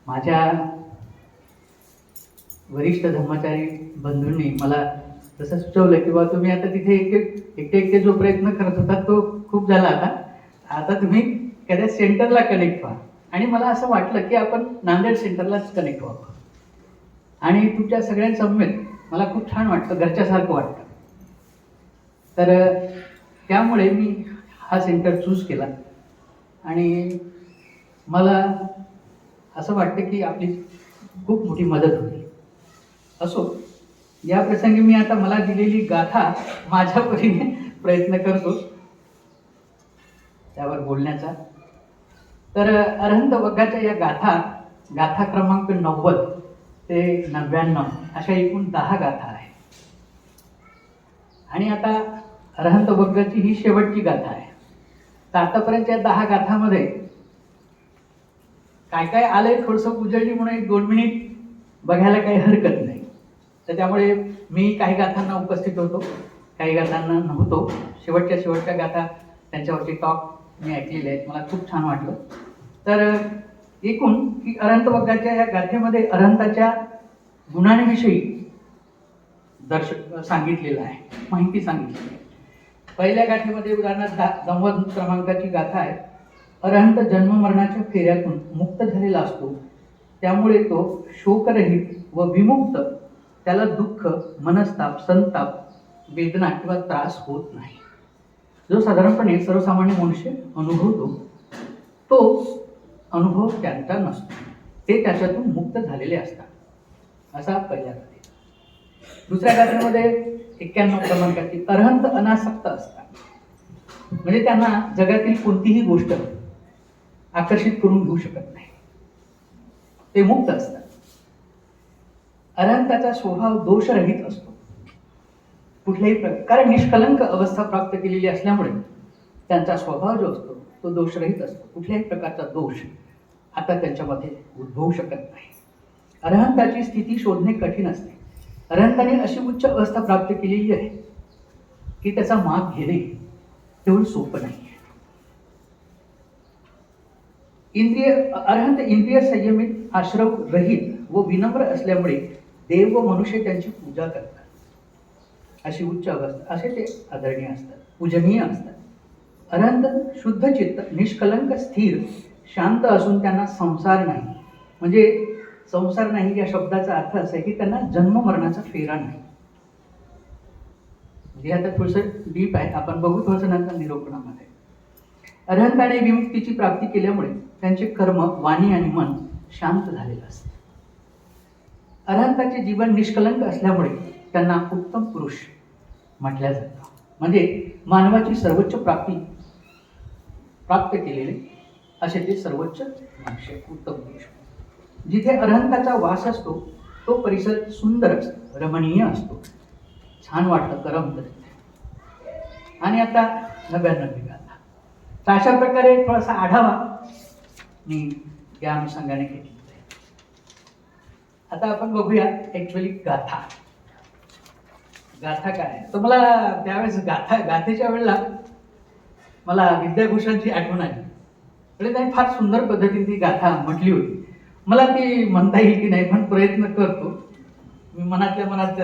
माझ्या वरिष्ठ धर्मचारी बंधूंनी मला जसं सुचवलं की बा तुम्ही आता तिथे एकटे एकटे जो प्रयत्न करत होता तो खूप झाला आता तुम्ही एखाद्या सेंटरला कनेक्ट व्हा. आणि मला असं वाटलं की आपण नांदेड सेंटरलाच कनेक्ट व्हावं. आणि तुमच्या सगळ्यांसमवेत मला खूप छान वाटतं, घरच्यासारखं वाटतं. तर त्यामुळे मी हा सेंटर चूज केला. आणि मला असं वाटतं की आपली खूप मोठी मदत होती. असो, या प्रसंगी मी आता मला दिलेली गाथा माझ्या परीने प्रयत्न करतो त्यावर बोलण्याचा. तर अरहंत वग्गाच्या या गाथा क्रमांक 90 ते 99 अशा एकूण 10 गाथा आहे. आणि आता अरहंत वग्गाची ही शेवटची गाथा आहे. तर आतापर्यंतच्या 10 गाथामध्ये काय काय आलंय थोडंसं उजळणी म्हणून 1-2 मिनिट बघायला काही हरकत नाही. तर त्यामुळे मी काही गाथांना उपस्थित होतो, काही गाथांना नव्हतो. शेवटच्या गाथा त्यांच्यावरचे टॉक मी ऐकलेले आहेत, मला खूप छान वाटलं. तर एकूण की अरहंत वग्गाच्या या गाथेमध्ये अरहंताच्या गुणांविषयी सांगितलेलं आहे, माहिती सांगितलेली आहे. पहिल्या गाथेमध्ये उदाहरणार्थ 90 क्रमांकाची गाथा आहे. अरहंत जन्ममरणाच्या फेऱ्यातून मुक्त झालेला असतो, त्यामुळे तो शोकरहित व विमुक्त, त्याला दुःख, मनस्ताप, संताप, वेदना किंवा त्रास होत नाही. जो साधारणपणे सर्वसामान्य मनुष्य अनुभवतो तो अनुभव त्यांचा नसतो, ते त्याच्यातून मुक्त झालेले असतात. असा पहिल्या गाथेत. दुसऱ्या गाथेमध्ये 91 क्रमांकाची अरहंत अनासक्त असतात, म्हणजे त्यांना जगातील कोणतीही गोष्ट आकर्षित करून घेऊ शकत नाही, ते मुक्त असतात. अरहंताचा स्वभाव दोषरहित असतो, कुठल्याही कारण निष्कलंक अवस्था प्राप्त केलेली असल्यामुळे त्यांचा स्वभाव जो असतो तो दोषरहित असतो. कुठल्याही प्रकारचा दोष आता त्यांच्यामध्ये उद्भवू शकत नाही. अरहंताची स्थिती शोधणे कठीण असते. अरहंताने अशी उच्च अवस्था प्राप्त केलेली आहे की त्याचा माग घेणे तेवढं सोपं नाही. अरहंत इंद्रिय संयमित, आश्रव रहित व विनम्र असल्यामुळे देव व मनुष्य त्यांची पूजा करतात. अशी उच्च अवस्था, असे ते आदरणीय असतात, पूजनीय असतात. अरहंत शुद्ध चित्त, निष्कलंक, स्थिर, शांत असून त्यांना संसार नाही. म्हणजे संसार नाही या शब्दाचा अर्थ असा आहे की त्यांना जन्म मरणाचा फेरा नाही. म्हणजे आता थोडंसं डीप आहे, आपण बघू थोडंसं नंतर निरूपणामध्ये. अरहंताने विमुक्तीची प्राप्ती केल्यामुळे त्यांचे कर्म, वाणी आणि मन शांत झालेलं असते. अरहंताचे जीवन निष्कलंक असल्यामुळे त्यांना उत्तम पुरुष म्हटलं जातं. म्हणजे मानवाची सर्वोच्च प्राप्ती प्राप्त केलेले असे ते सर्वोच्च मनुष्य, उत्तम पुरुष. जिथे अरहंताचा वास असतो तो परिसर सुंदर असतो, रमणीय असतो, छान वाटतं, करमतं. आणि आता 99 गाथा. तर अशा प्रकारे थोडासा आढावा मी या अनुषंगाने घेतलेला आहे. आता आपण बघूया ऍक्च्युअली गाथा काय आहे. तर मला त्यावेळेस गाथेच्या वेळेला मला विद्याभूषणची आठवण आली. म्हणजे त्यांनी फार सुंदर पद्धतीने ती गाथा म्हटली होती. मला ती म्हणता येईल की नाही पण प्रयत्न करतो. मी मनातल्या मनात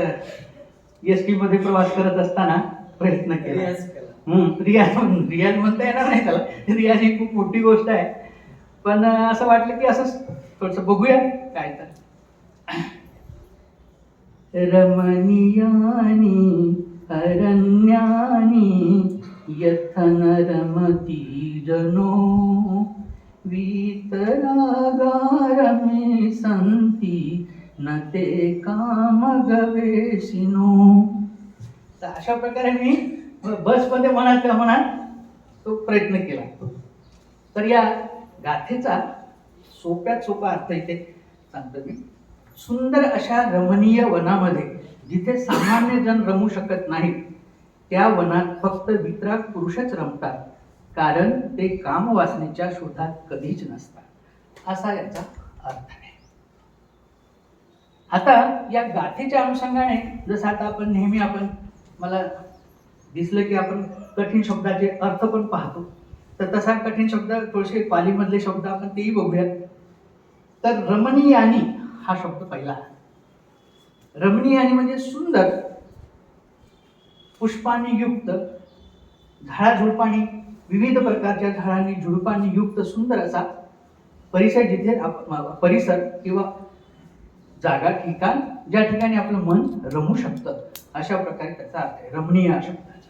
एस टी मध्ये प्रवास करत असताना प्रयत्न केला. रियाज म्हणता येणार नाही त्याला, रियाज ही खूप मोठी गोष्ट आहे. पण असं वाटलं की असं थोडंसं बघूया काय. तर रमणीयानी अरण्यानी यथन रमती जनो, वीतरागारमे संती न ते काम गवेशिनो. तर अशा प्रकारे मी बसमध्ये मनात तो प्रयत्न केला. तर या गाथेचा सोप्यात सोपा अर्थ इथे सांगतो मी. सुंदर अशा रमणीय वनामध्ये जिथे सामान्य जण रमू शकत नाहीत, त्या वनात फक्त वितराग पुरुषच रमतात, कारण ते कामवासनेच्या शोधात कधीच नसतात, असा याचा अर्थ आहे. आता या गाथेच्या अनुषंगाने जसं आता आपण नेहमी मला दिसलं की आपण कठीण शब्दाचे अर्थ पण पाहतो, तर तसा कठीण शब्द थोडेसे पालीमधले शब्द आपण तेही बघूयात. तर रमणीयानी हा शब्द पहिला. रमणीयानी म्हणजे सुंदर, पुष्पांनी युक्त, झाडाझुडपांनी, विविध प्रकारच्या झाडांनी झुडपांनी युक्त सुंदर असा परिसर, जिथे परिसर किंवा जागा, ठिकाण, ज्या ठिकाणी आपलं मन रमू शकतं, अशा प्रकारे त्याचा अर्थ आहे रमणीय या शब्दाचा.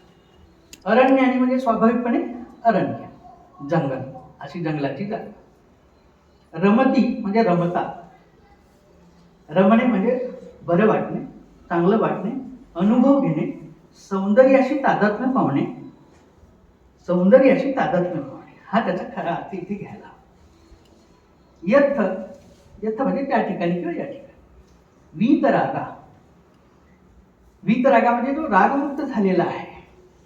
अरण्यानी म्हणजे स्वाभाविकपणे अरण्य, जंगल, अशी जंगलाची जागा. रमती म्हणजे रमता. रमणे म्हणजे बरं वाटणे, चांगलं वाटणे, अनुभव घेणे, सौंदर्याशी तादात्म्य पावणे, सौंदर्याशी तादात्म्य पावणे, हा त्याचा खरा अर्थ इथे घ्यायला. यथ, यथ म्हणजे त्या ठिकाणी किंवा या ठिकाणी. वीतरागा, वीतरागा म्हणजे तो रागमुक्त झालेला आहे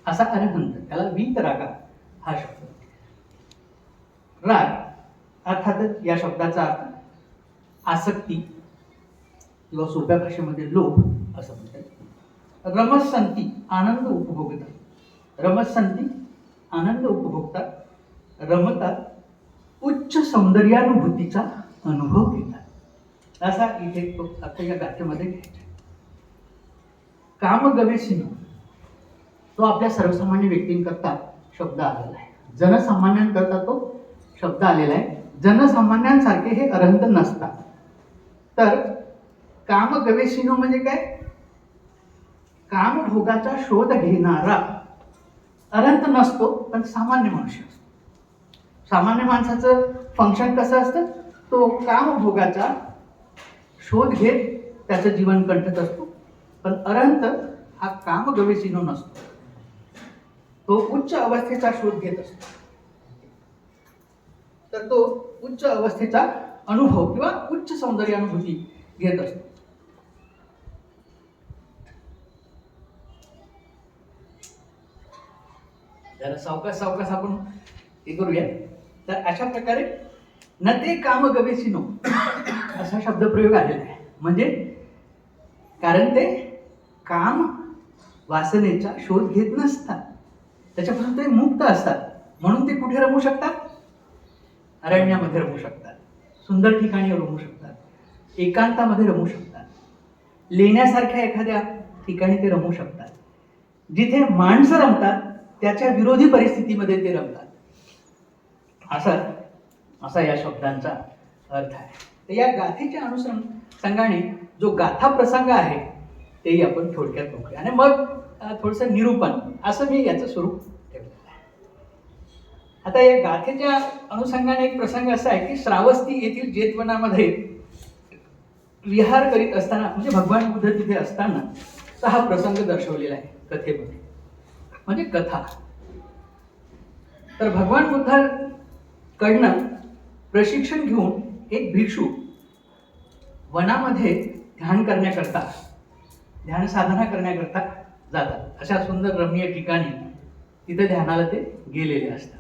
असा अरहंत, त्याला वीतरागा हा शब्द. राग अर्थातच या शब्दाचा अर्थ आसक्ती किंवा सोप्या भाषेमध्ये लोभ असं म्हणतात. रमस्संती आनंद उपभोगता, रमस्संती आनंद उपभोगता, रमतात, उच्च सौंदर्यानुभूतीचा अनुभव घेतात, असा इथे तो अर्थ या गाथेमध्ये घ्यायचा. कामगवेषिनो, तो आपल्या सर्वसामान्य व्यक्तींकरता शब्द आलेला आहे. जनसामान्यांकरता तो शब्द आलेला आहे. जनसामान्यांसारखे हे अरहंत नसतात. तर कामगवेषिनो म्हणजे काय? कामभोगाचा शोध घेणारा अरहंत नसतो, पण सामान्य मनुष्य असतो. सामान्य माणसाचं फंक्शन कसं असतं? तो कामभोगाचा शोध घेत त्याचं जीवन कंठत असतो. पण अरहंत हा कामगवेषिनो नसतो, तो उच्च अवस्थेचा शोध घेत असतो. तर तो उच्च अवस्थेचा अनुभव किंवा उच्च सौंदर्यानुभूती घेत असतो. जरा सावकाश सावकाश आपण हे करूया. तर अशा प्रकारे न ते काम गवेषिनो असा शब्दप्रयोग आलेला आहे. म्हणजे कारण ते काम वासनेचा शोध घेत नसतात, त्याच्यापासून ते मुक्त असतात. म्हणून ते कुठे रमू शकतात? अरण्यामध्ये रमू शकतात, सुंदर ठिकाणी रमू शकतात, एकांतामध्ये रमू शकतात, लेण्यासारख्या एखाद्या ठिकाणी ते रमू शकतात. जिथे माणसं रमतात त्याच्या विरोधी परिस्थितीमध्ये ते रमतात. असा या शब्दांचा अर्थ आहे. तर या गाथेच्या अनुसंगाने जो गाथा प्रसंग आहे तेही आपण थोडक्यात बघूया आणि मग थोडंसं निरूपण असं मी याचं स्वरूप ठेवलेलं आहे. आता या गाथेच्या अनुषंगाने एक प्रसंग असा आहे की श्रावस्ती येथील जेतवनामध्ये विहार करीत असताना, म्हणजे भगवान बुद्ध तिथे असताना हा प्रसंग दर्शवलेला आहे कथेमध्ये, म्हणजे कथा. तर भगवान बुद्धांकडनं प्रशिक्षण घेऊन एक भिक्षू वनामध्ये ध्यान साधना करण्याकरता जातात. अशा सुंदर रमणीय ठिकाणी तिथे ध्यानाला ते गेलेले असतात.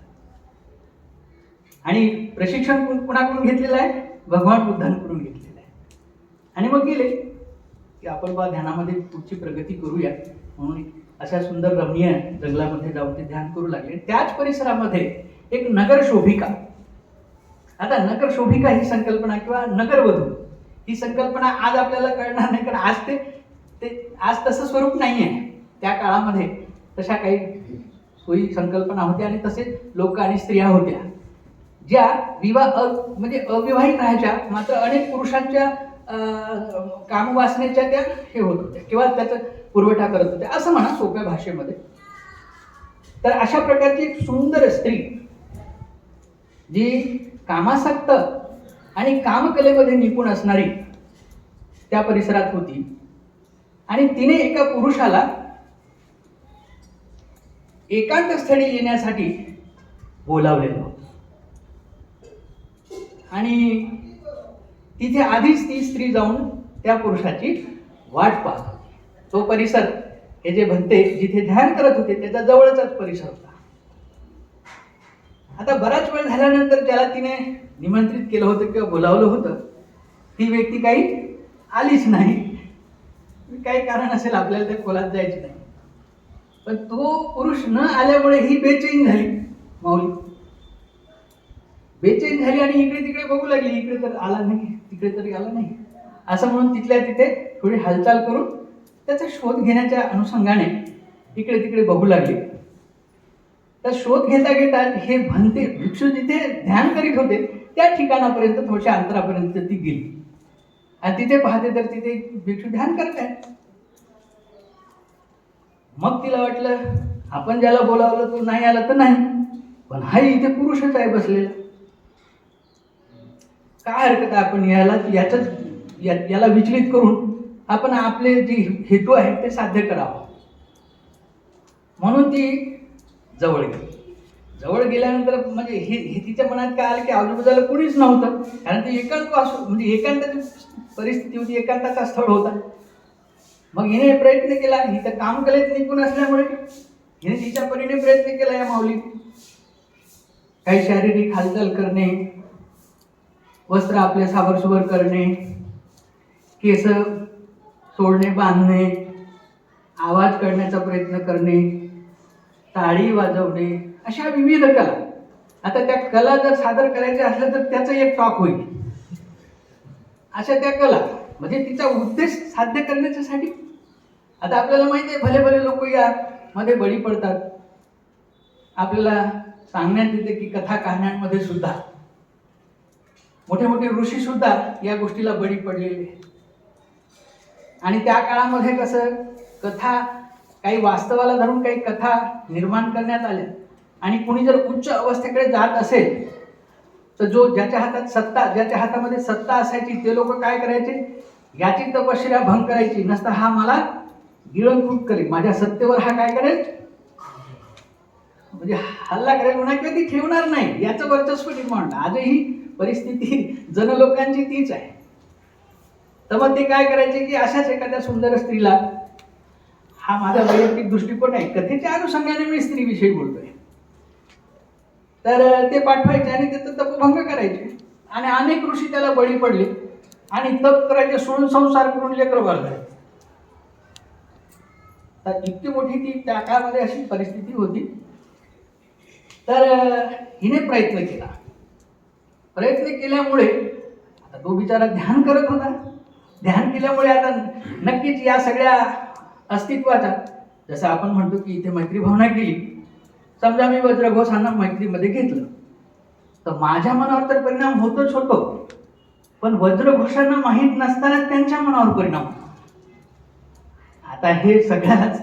आणि प्रशिक्षण कुणाकडून घेतलेलं आहे? भगवान बुद्धांकडून घेतलेलं आहे. आणि मग गेले की आपण बा ध्यानामध्ये पुढची प्रगती करूया म्हणून अशा सुंदर रमणीय जंगलामध्ये जाऊन ते ध्यान करू लागले. त्याच परिसरामध्ये एक नगर शोभिका, आता नगर शोभिका ही संकल्पना किंवा नगरवधू ही संकल्पना आज आपल्याला कळणार नाही, कारण आज ते आज तसं स्वरूप नाही आहे. त्या काळामध्ये तशा काही सोयी संकल्पना होत्या आणि तसे लोक आणि स्त्रिया होत्या ज्या म्हणजे अविवाहित राहायच्या, मात्र अनेक पुरुषांच्या कामवासनेच्या त्या हे होत होत्या किंवा त्याचा पुरवठा करत होत्या असं म्हणा सोप्या भाषेमध्ये. तर अशा प्रकारची एक सुंदर स्त्री जी कामासक्त आणि कामकलेमध्ये निपुण असणारी त्या परिसरात होती. आणि तिने एका पुरुषाला एकांत स्थळी येण्यासाठी बोलावलेलं होतं. आणि तिथे आधीच ती स्त्री जाऊन त्या पुरुषाची वाट पाहत होती. तो परिसर हे जे भंते जिथे ध्यान करत होते त्याच्या जवळचाच परिसर होता. आता बराच वेळ झाल्यानंतर ज्याला तिने निमंत्रित केलं होतं किंवा बोलावलं होतं ती व्यक्ती काही आलीच नाही. काही कारण असेल आपल्याला त्या खोलात जायची नाही. पण तो पुरुष न आल्यामुळे ही बेचैन झाली. माऊली बेचैन झाली आणि इकडे तिकडे बघू लागली, इकडे तर आला नाही, तिकडे तरी आला नाही, असं म्हणून तिथल्या तिथे थोडी हालचाल करून त्याचा शोध घेण्याच्या अनुषंगाने इकडे तिकडे बघू लागली. तर शोध घेता घेता हे भंते भिक्षू जिथे ध्यान करीत होते त्या ठिकाणापर्यंत थोड्याशा अंतरापर्यंत ती गेली आणि तिथे पाहते तर तिथे भिक्षू ध्यान करताय. मग तिला वाटलं आपण ज्याला बोलावलं तो नाही आला तर नाही, पण हा इथे पुरुषच आहे बसलेला, काय हरकत आहे आपण याला विचलित करून आपण आपले जे हेतू आहेत ते साध्य करावं. म्हणून ती जवळ गेली. जवळ गेल्यानंतर म्हणजे हे तिच्या मनात काय आलं की आजूबाजूला कुणीच नव्हतं, कारण ती म्हणजे एकांताची परिस्थिती होती, एकांताचा स्थळ होता. मग हिने प्रयत्न केला, ही तर काम कलेत निपुण असल्यामुळे हिने तिच्या परीने प्रयत्न केला. या माऊली काही शारीरिक हालचाल करणे, वस्त्र आपले सावरसुवर करणे, केस सोडणे, बांधणे, आवाज काढण्याचा प्रयत्न करणे, टाळी वाजवणे, अशा विविध कला. आता त्या कला जर सादर करायच्या असल्या तर त्याचं एक टॉक होईल. अशा त्या कला म्हणजे तिचा उद्देश साध्य करण्याच्यासाठी. आता आपल्याला माहिती आहे भले भले लोक यामध्ये बळी पडतात. आपल्याला सांगण्यात येते की कथा कहाण्यांमध्ये सुद्धा मोठे मोठे ऋषी सुद्धा या गोष्टीला बळी पडलेले. आणि त्या काळामध्ये कसं कथा काही वास्तवाला धरून काही कथा निर्माण करण्यात आल्या आणि कुणी जर उच्च अवस्थेकडे जात असेल तर ज्याच्या हातामध्ये सत्ता असायची ते लोक काय करायचे, याची तपश्चर्या भंग करायची, नसता हा मला गिळंकृत करेल, माझ्या सत्तेवर हा काय करेल म्हणजे हल्ला करेल म्हणा किंवा ती ठेवणार नाही, याचं वर्चस्व निर्माण. आजही परिस्थिती जनलोकांची तीच आहे. तर मग ते काय करायचे की अशाच एखाद्या सुंदर स्त्रीला, हा माझा वैयक्तिक दृष्टिकोन आहे, कथेच्या अनुषंगाने मी स्त्रीविषयी बोलतोय, तर ते पाठवायचे आणि त्याचं तपभंग करायचे. आणि अनेक ऋषी त्याला बळी पडले आणि तप करायचे, सोडून संसार करून लेकरं बाळगायचे. तर इतकी मोठी ती त्या काळामध्ये अशी परिस्थिती होती. तर हिने प्रयत्न केला. प्रयत्न केल्यामुळे आता तो बिचारा ध्यान करत होता. ध्यान केल्यामुळे आता नक्कीच या सगळ्या अस्तित्वाचा, जसं आपण म्हणतो की इथे मैत्री भावना केली, समजा मी वज्रघोषांना मैत्रीमध्ये घेतलं तर माझ्या मनावर तर परिणाम होतोच होतो, पण वज्रघोषांना माहीत नसताना त्यांच्या मनावर परिणाम होतो. आता हे सगळ्याच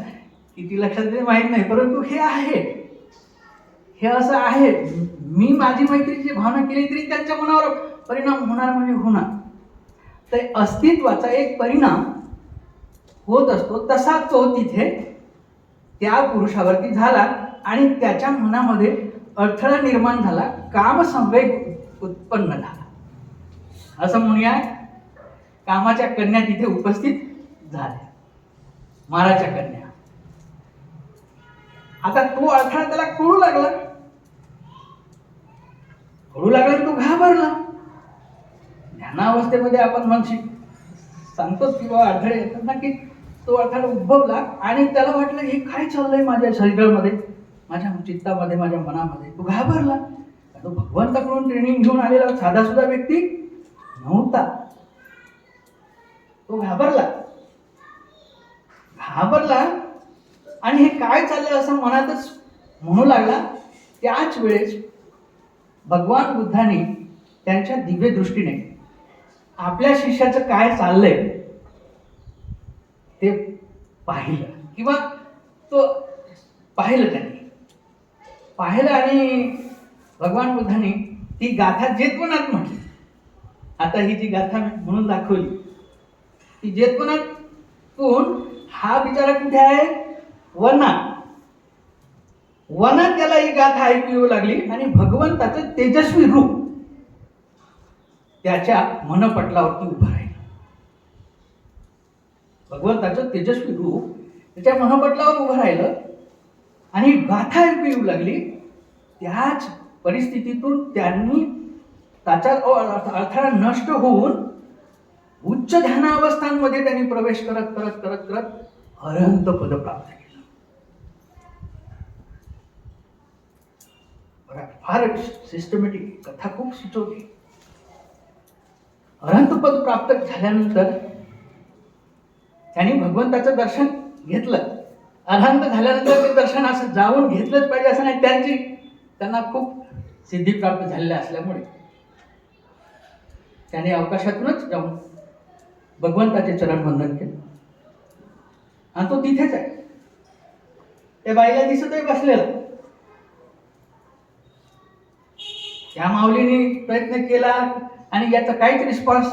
किती लक्षात येते माहीत नाही, परंतु हे आहे, हे असं आहे. मी माझी मैत्रीची भावना केली तरी त्यांच्या मनावर परिणाम होणार म्हणजे होणार. तर अस्तित्वाचा एक परिणाम होत असतो, तसा तो तिथे त्या पुरुषावरती झाला आणि त्याच्या मनामध्ये अडथळा निर्माण झाला, कामसंवेग उत्पन्न झाला. असं म्हणूया, कामाच्या कन्या तिथे उपस्थित झाल्या, माराच्या कन्या. आता तो अडथळा त्याला कळू लागला तो घाबरला. ध्यानावस्थेमध्ये आपण म्हणशी सांगतोच की बाबा अडथळे येतात ना, की तो अडथळा उद्भवला आणि त्याला वाटलं हे काय चाललंय माझ्या शरीरामध्ये, माझ्या चित्तामध्ये, माझ्या मनामध्ये. तो घाबरला. तो भगवंताकडून ट्रेनिंग घेऊन आलेला साधा सुद्धा व्यक्ती नव्हता. तो घाबरला आणि हे काय चाललंय असं मनातच म्हणू लागला. त्याच वेळेस भगवान बुद्धांनी त्यांच्या दिव्य दृष्टीने आपल्या शिष्याचं काय चाललंय ते पाहिलं, किंवा तो त्यांनी पाहिलं आणि भगवान बुद्धांनी ती गाथा जेतवनात म्हटली. आता ही जी गाथा म्हणून दाखवली ती जेतवनातून हा बिचारा कुठे आहे, वनात त्याला ही गाथा ऐकू येऊ लागली आणि भगवंताचं तेजस्वी रूप त्याच्या मनपटलावरती उभं राहिलं. भगवंताचं तेजस्वी रूप त्याच्या मनपटलावर उभं राहिलं आणि गाथा ऐकू येऊ लागली. त्याच परिस्थितीतून त्यांनी त्याचा अडथळा नष्ट होऊन उच्च ध्यानावस्थांमध्ये त्यांनी प्रवेश करत करत करत करत अरहंत पद प्राप्त केलं. फार सिस्टमॅटिक कथा खूप सुचवते. अरहंतपद प्राप्त झाल्यानंतर त्यांनी भगवंताचं दर्शन घेतलं. अरहंत झाल्यानंतर ते दर्शन असं जाऊन घेतलंच पाहिजे असं नाही. त्यांना खूप सिद्धी प्राप्त झालेल्या असल्यामुळे त्याने अवकाशातूनच जाऊन भगवंताचे चरणवंदन केलं. आणि तो तिथेच आहे, त्या बाईला दिसतही बसलेला. त्या माऊलीने प्रयत्न केला आणि याचा काहीच रिस्पॉन्स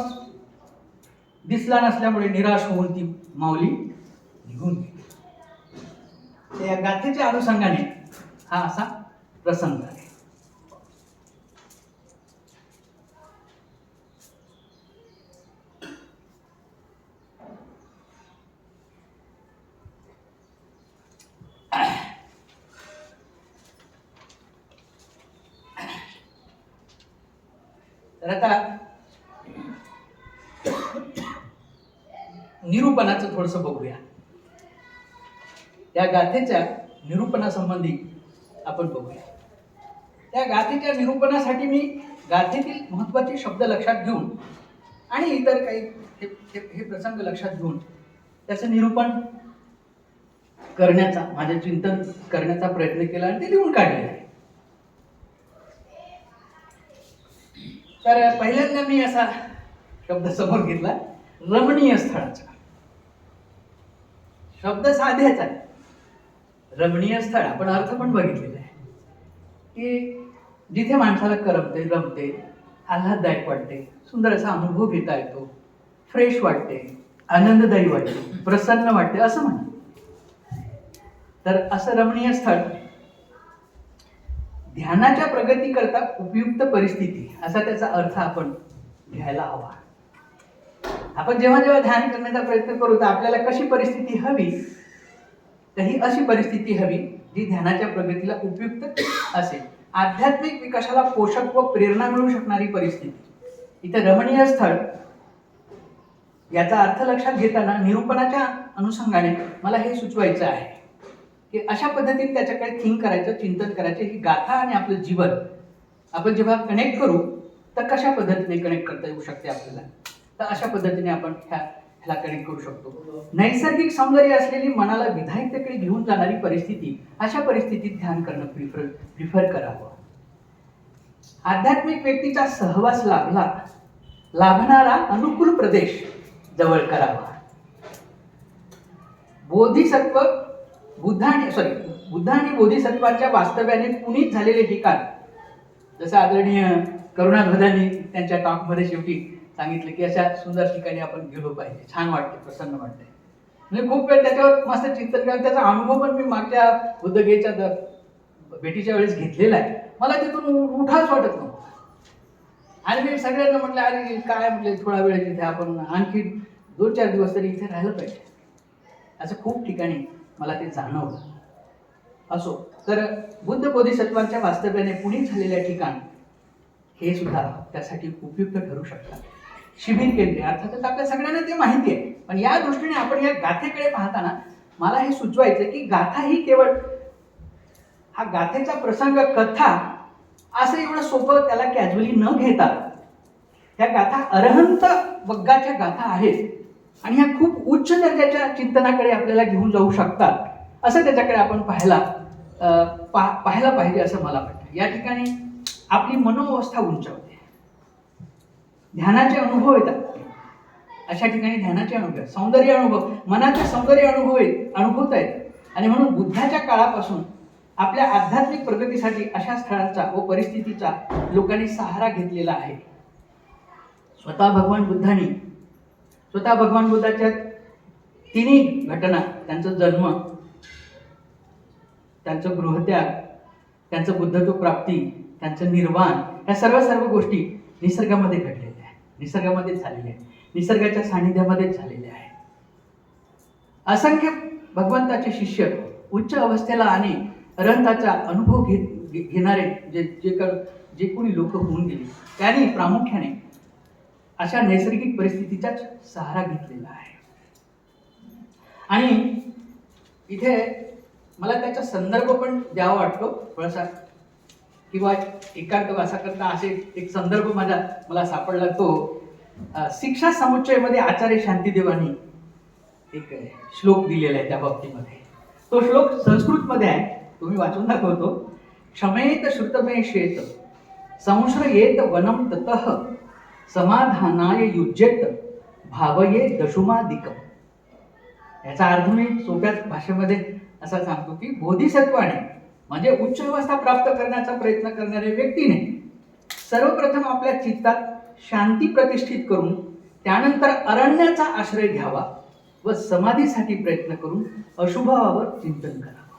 दिसला नसल्यामुळे निराश होऊन ती माऊली निघून गेली. त्या गाथेच्या अनुषंगाने हा असा प्रसंग आहे. तर आता निरूपणाचं थोडंसं बघूया. त्या गाथेच्या निरूपणासंबंधी आपण बघूया. त्या गाथेच्या निरूपणासाठी मी गाथेतील महत्त्वाचे शब्द लक्षात घेऊन आणि इतर काही हे प्रसंग लक्षात घेऊन त्याचं निरूपण करण्याचा, माझे चिंतन करण्याचा प्रयत्न केला आणि ते लिहून काढले आहे. तर पहिल्यांदा मी असा शब्द समोर घेतला, रमणीय स्थळाचा. शब्द साधेच आहे, रमणीय स्थळ. आपण अर्थ पण बघितलेला आहे की जिथे माणसाला करमते, रमते, आल्हाददायक वाटते, सुंदर असा अनुभव घेता येतो, फ्रेश वाटते, आनंददायी वाटते, प्रसन्न वाटते असं म्हणतात. तर असं रमणीय स्थळ ध्यानाच्या प्रगतीकरता उपयुक्त परिस्थिती असा त्याचा अर्थ आपण घ्यायला हवा. आपण जेव्हा जेव्हा ध्यान करण्याचा प्रयत्न करू तर आपल्याला कशी परिस्थिती हवी, तर ही अशी परिस्थिती हवी जी ध्यानाच्या प्रगतीला उपयुक्त असेल, आध्यात्मिक विकासाला पोषक व प्रेरणा मिळू शकणारी परिस्थिती. इथे रमणीय स्थळ याचा अर्थ लक्षात घेताना निरूपणाच्या अनुषंगाने मला हे सुचवायचं आहे की अशा पद्धतीने त्याच्याकडे थिंक करायचं, चिंतन करायचं. ही गाथा आणि आपलं जीवन आपण जेव्हा कनेक्ट करू तर कशा पद्धतीने कनेक्ट करता येऊ शकते आपल्याला, तर अशा पद्धतीने आपण ह्याला कनेक्ट करू शकतो. नैसर्गिक सौंदर्य असलेली मनाला विधायकतेकडे घेऊन जाणारी परिस्थिती, अशा परिस्थितीत ध्यान करणं प्रिफर करावं. आध्यात्मिक व्यक्तीचा सहवास लाभणारा अनुकूल प्रदेश जवळ करावा. बुद्ध आणि बोधिसत्वाच्या वास्तव्याने पुनीत झालेले ठिकाण, जसं आदरणीय करुणाध्वजांनी त्यांच्या टॉकमध्ये शेवटी सांगितलं की अशा सुंदर ठिकाणी आपण गेलो पाहिजे, छान वाटते, प्रसन्न वाटते. म्हणजे खूप वेळ त्याच्यावर मस्त चिंतन करून त्याचा अनुभव पण मी मागच्या बुद्धगयेच्या भेटीच्या वेळेस घेतलेला आहे. मला तिथून उठाच वाटत नव्हतं आणि मी सगळ्यांना म्हटलं, अरे काय म्हटलं, थोडा वेळ तिथे आपण आणखी 2-4 दिवस तरी इथे राहिलं पाहिजे. असं खूप ठिकाणी मला ते जाणवलं. असो, तर बुद्ध बोधिसत्वांच्या वास्तव्याने पुनीत झालेल्या ठिकाण हे सुद्धा त्यासाठी उपयुक्त ठरू शकतात. शिबिर केंद्रे अर्थातच आपल्या सगळ्यांना ते माहिती आहे, पण या दृष्टीने आपण या गाथेकडे पाहताना मला हे सुचवायचं की गाथा ही केवळ हा गाथेचा प्रसंग, कथा असं एवढं सोपं त्याला कॅज्युअली न घेता ह्या गाथा अरहंत वग्गाच्या गाथा आहेत आणि ह्या खूप उच्च दर्जाच्या चिंतनाकडे आपल्याला घेऊन जाऊ शकतात, असं त्याच्याकडे आपण पाहायला पाहिजे असं मला वाटतं. या ठिकाणी आपली मनोअवस्था उंचावते, ध्यानाचे अनुभव येतात. अशा ठिकाणी ध्यानाचे अनुभव, सौंदर्य अनुभव, मनाचे सौंदर्य अनुभवता येतात. आणि म्हणून बुद्धाच्या काळापासून आपल्या आध्यात्मिक प्रगतीसाठी अशा स्थळांचा व परिस्थितीचा लोकांनी सहारा घेतलेला आहे. स्वतः भगवान बुद्धाच्या तिन्ही घटना, त्यांचा जन्म, त्यांचं गृहत्याग, त्यांचं बुद्धत्व प्राप्ती, त्यांचं निर्वाण, या सर्व गोष्टी निसर्गामध्ये घडलेल्या आहेत, निसर्गामध्येच झालेल्या आहेत, निसर्गाच्या सानिध्यामध्येच झालेल्या आहेत. असंख्य भगवंताचे शिष्य उच्च अवस्थेला आणि अरहंताचा अनुभव घेणारे जे कोणी लोक होऊन गेले त्यांनी प्रामुख्याने अशा नैसर्गिक परिस्थितीचाच सहारा घेतलेला आहे. आणि इथे मला त्याचा संदर्भ पण द्यावा वाटतो थोडासा. किंवा एकांतवासाकरता असे एक संदर्भ मला सापडला, तो शिक्षा समुच्चयमध्ये आचार्य शांतीदेवानी एक श्लोक दिलेला आहे त्या बाबतीमध्ये. तो श्लोक संस्कृतमध्ये आहे, तुम्ही वाचून दाखवतो. क्षमेत श्रुतमे शेत संश्रयेत वनम ततः समाधानाय युज्येत भावये दशुमादिकम. याचा अर्थ मी सोप्या भाषेमध्ये असा सांगतो की बोधिसत्वाने म्हणजे उच्च अवस्था प्राप्त करण्याचा प्रयत्न करणाऱ्या व्यक्तीने सर्वप्रथम आपल्या चित्तात शांती प्रतिष्ठित करून त्यानंतर अरण्याचा आश्रय घ्यावा व समाधीसाठी प्रयत्न करून अशुभावावर चिंतन करावं.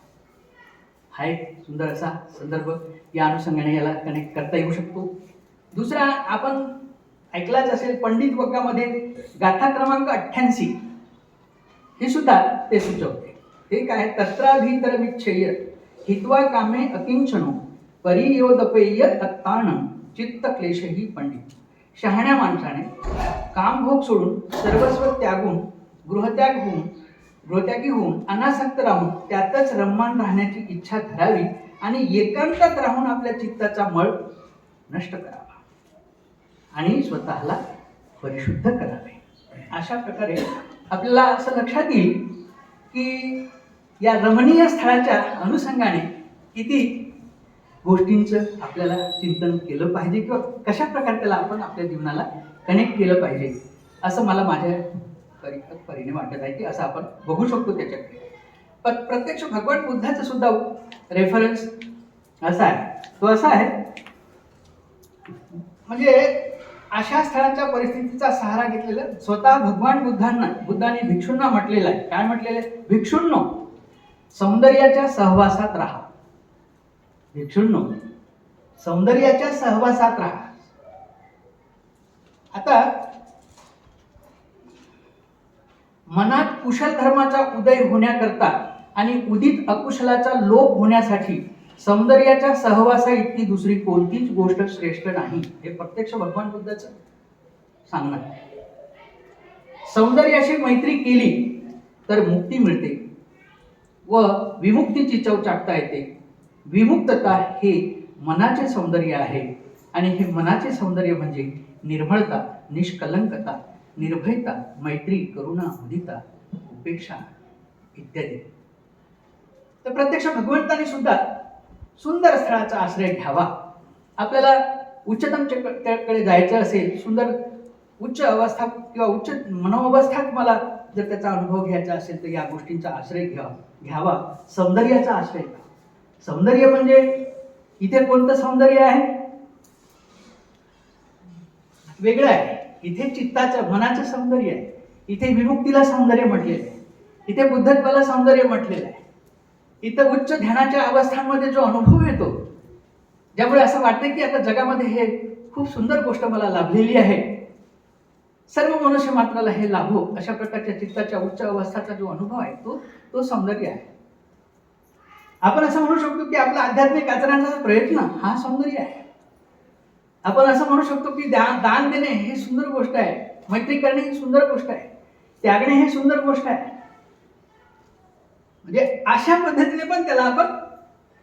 हा एक सुंदर असा संदर्भ या अनुषंगाने याला कनेक्ट करता येऊ शकतो. दुसरा आपण ऐकलाच असेल, पंडित वक्कामध्ये गाथा क्रमांक 88 हे सुद्धा ते सुचवते. ते काय, तत्राभीतरमिच्छेय हित्वा कामे अकिंचनो परियोदपेय तत्तानं चित्त क्लेशही पंडित. शहाण्या माणसाने कामभोग सोडून सर्वस्व त्यागून गृहत्यागी होऊन अनासक्त राहून त्यातच रममाण राहण्याची इच्छा धरावी आणि एकांतात राहून आपल्या चित्ताचा मळ नष्ट करावा आणि स्वतःला परिशुद्ध करावे. अशा प्रकारे आपल्याला असं लक्षात येईल की या रमणीय स्थळाच्या अनुषंगाने किती गोष्टींचं आपल्याला चिंतन केलं पाहिजे किंवा कशा प्रकारे त्याला आपण आपल्या जीवनाला कनेक्ट केलं पाहिजे, असं मला माझ्या परीने वाटत आहे की असं आपण बघू शकतो त्याच्याकडे. पण प्रत्यक्ष भगवान बुद्धाचं सुद्धा रेफरन्स असा आहे, तो असा आहे म्हणजे अशा स्थळांच्या परिस्थितीचा सहारा घेतलेला स्वतः भगवान बुद्धांनी भिक्षूंना म्हटलेलं आहे. काय म्हटलेलं आहे? भिक्षूंनो, सौंदर्याच्या सहवासात राहा. भिक्षूंनो, सौंदर्याच्या सहवासात राहा. आता मनात कुशल धर्माचा उदय होण्याकरता आणि उदित अकुशलाचा लोप होण्यासाठी सौंदर्याच्या सहवासा इतकी दुसरी कोणतीच गोष्ट श्रेष्ठ नाही, हे प्रत्यक्ष भगवान बुद्धाचं सांगणं आहे. सौंदर्याशी मैत्री केली तर मुक्ती मिळते व विमुक्तीची चव चाटता येते. विमुक्तता हे मनाचे सौंदर्य आहे आणि हे मनाचे सौंदर्य म्हणजे निर्मळता, निष्कलंकता, निर्भयता, मैत्री, करुणा, मुदिता, उपेक्षा इत्यादी. तर प्रत्यक्ष भगवंताने सुद्धा सुंदर स्थळाचा आश्रय घ्यावा. आपल्याला उच्चतम कडे जायचं असेल, सुंदर उच्च अवस्था किंवा उच्च मनोअवस्था मला जर त्याचा अनुभव घ्यायचा असेल तर या गोष्टींचा आश्रय घ्यावा. सौंदर्याचा आश्रय घ्यावा. सौंदर्य म्हणजे इथे कोणतं सौंदर्य आहे? वेगळं आहे. इथे चित्ताचं, मनाचं सौंदर्य आहे. इथे विमुक्तीला सौंदर्य म्हटलेलं आहे. इथे बुद्धत्वाला सौंदर्य म्हटलेलं आहे. इथं उच्च ध्यानाच्या अवस्थांमध्ये जो अनुभव येतो, ज्यामुळे असं वाटतं की आता जगामध्ये हे खूप सुंदर गोष्ट मला लाभलेली आहे, सर्व मनुष्य मात्राला हे लाभो, अशा प्रकारच्या चित्ताच्या उच्च अवस्थाचा जो अनुभव आहे तो सौंदर्य आहे. आपण असं म्हणू शकतो की आपला आध्यात्मिक आचरणाचा प्रयत्न हा सौंदर्य आहे. आपण असं म्हणू शकतो की दान देणे हे सुंदर गोष्ट आहे, मैत्री करणे ही सुंदर गोष्ट आहे, त्यागणे हे सुंदर गोष्ट आहे. म्हणजे अशा पद्धतीने पण त्याला आपण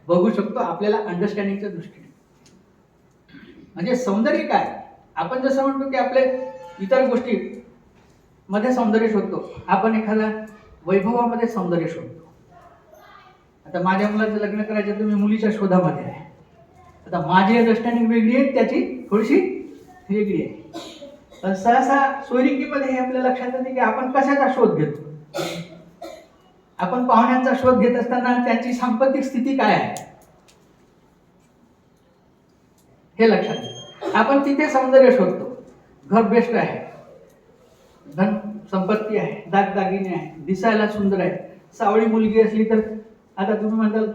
बघू शकतो आपल्याला अंडरस्टँडिंगच्या दृष्टीने. म्हणजे सौंदर्य काय, आपण जसं म्हणतो की आपले इतर गोष्टी मध्ये सौंदर्य शोधतो, आपण एखाद्या वैभवामध्ये सौंदर्य शोधतो. आता माझ्या मुलाचं लग्न करायचं तर मी मुलीच्या शोधामध्ये आहे. आता माझी अंडरस्टँडिंग वेगळी आहे, त्याची थोडीशी वेगळी आहे. पण सहसा सोयरिकीमध्ये हे आपल्या लक्षात येते की आपण कशाचा शोध घेतो. आपण पाहुण्यांचा शोध घेत असताना त्यांची सांपत्तिक स्थिती काय आहे हे लक्षात येतं. आपण तिथे सौंदर्य शोधतो. घर बेस्ट आहे, धन संपत्ती आहे, दागदागिने आहे, दिसायला सुंदर आहे, सावळी मुलगी असली तर आता तुम्ही म्हणाल,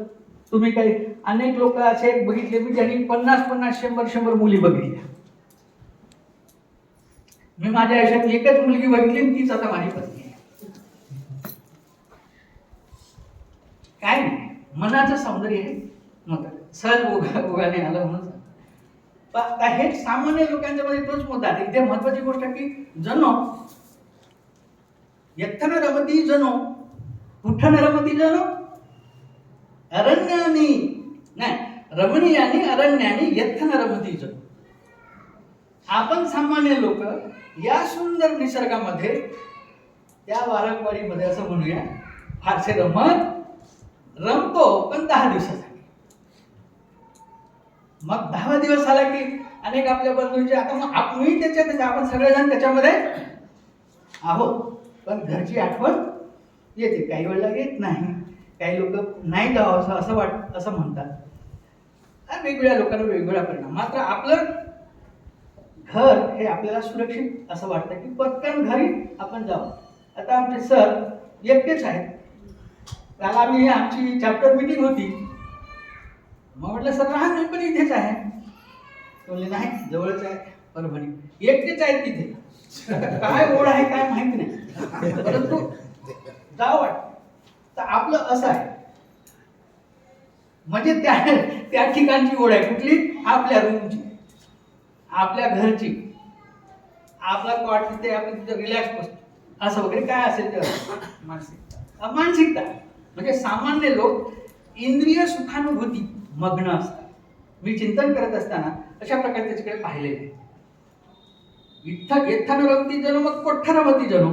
तुम्ही काही अनेक लोक असे बघितले मी ज्यांनी 50-50, 100-100 मुली बघितल्या. मी माझ्या आयुष्यात एकच मुलगी बघितली, तीच आता माझी पत्नी आहे. काय नाही, मनाचं सौंदर्य हे सहज ओघाने आलं म्हणून. हे सामान्य लोकांच्या मध्ये तोच मुद्दा आहे. इथे महत्वाची गोष्ट की जनो यत्थन रमती जनो पुठ्ठन रमती जनो अरण्यानी नाही, रमणीयानी अरण्यानी यत्न रमती जणू. आपण सामान्य लोक या सुंदर निसर्गामध्ये त्या वारकवाडीमध्ये असं म्हणूया फारसे रमतो, पण 10 दिवसासाठी. मग 10 दिवस झाला की अनेक आपल्या बंधूंचे, आता मग आपणही त्याच्यात, आपण सगळेजण त्याच्यामध्ये आहोत, पण घरची आठवण येते. काही वेळेला येत नाही, काही लोक नाही जावं असं म्हणतात. वेगवेगळ्या लोकांना वेगवेगळा परिणाम. मात्र आपलं घर हे आपल्याला सुरक्षित असं वाटतं की पटकन घरी आपण जावं. आता आमचे सर एकटेच आहेत. काल आमची चॅप्टर मीटिंग होती. मग म्हटलं सर राहा, मी पण इथेच आहे. बोलले नाही, जवळच आहे परभणी. एकटेच आहेत तिथे, काय ओढ आहे काय माहित नाही, परंतु जावं वाटतं. तर आपलं असं आहे, म्हणजे त्या ठिकाणची ओढ आहे. कुठली? आपल्या रूमची, आपल्या घरची, आपला कॉट तिथे, आपण तिथे रिलॅक्स बसतो असं वगैरे काय असेल तर मानसिकता. म्हणजे सामान्य लोक इंद्रिय सुखानुभूती मग्न असतात. मी चिंतन करत असताना अशा प्रकारे त्याच्याकडे पाहिलेले आहे. इत्थन रमती जणू, मग कोठ्ठ रमती जणू.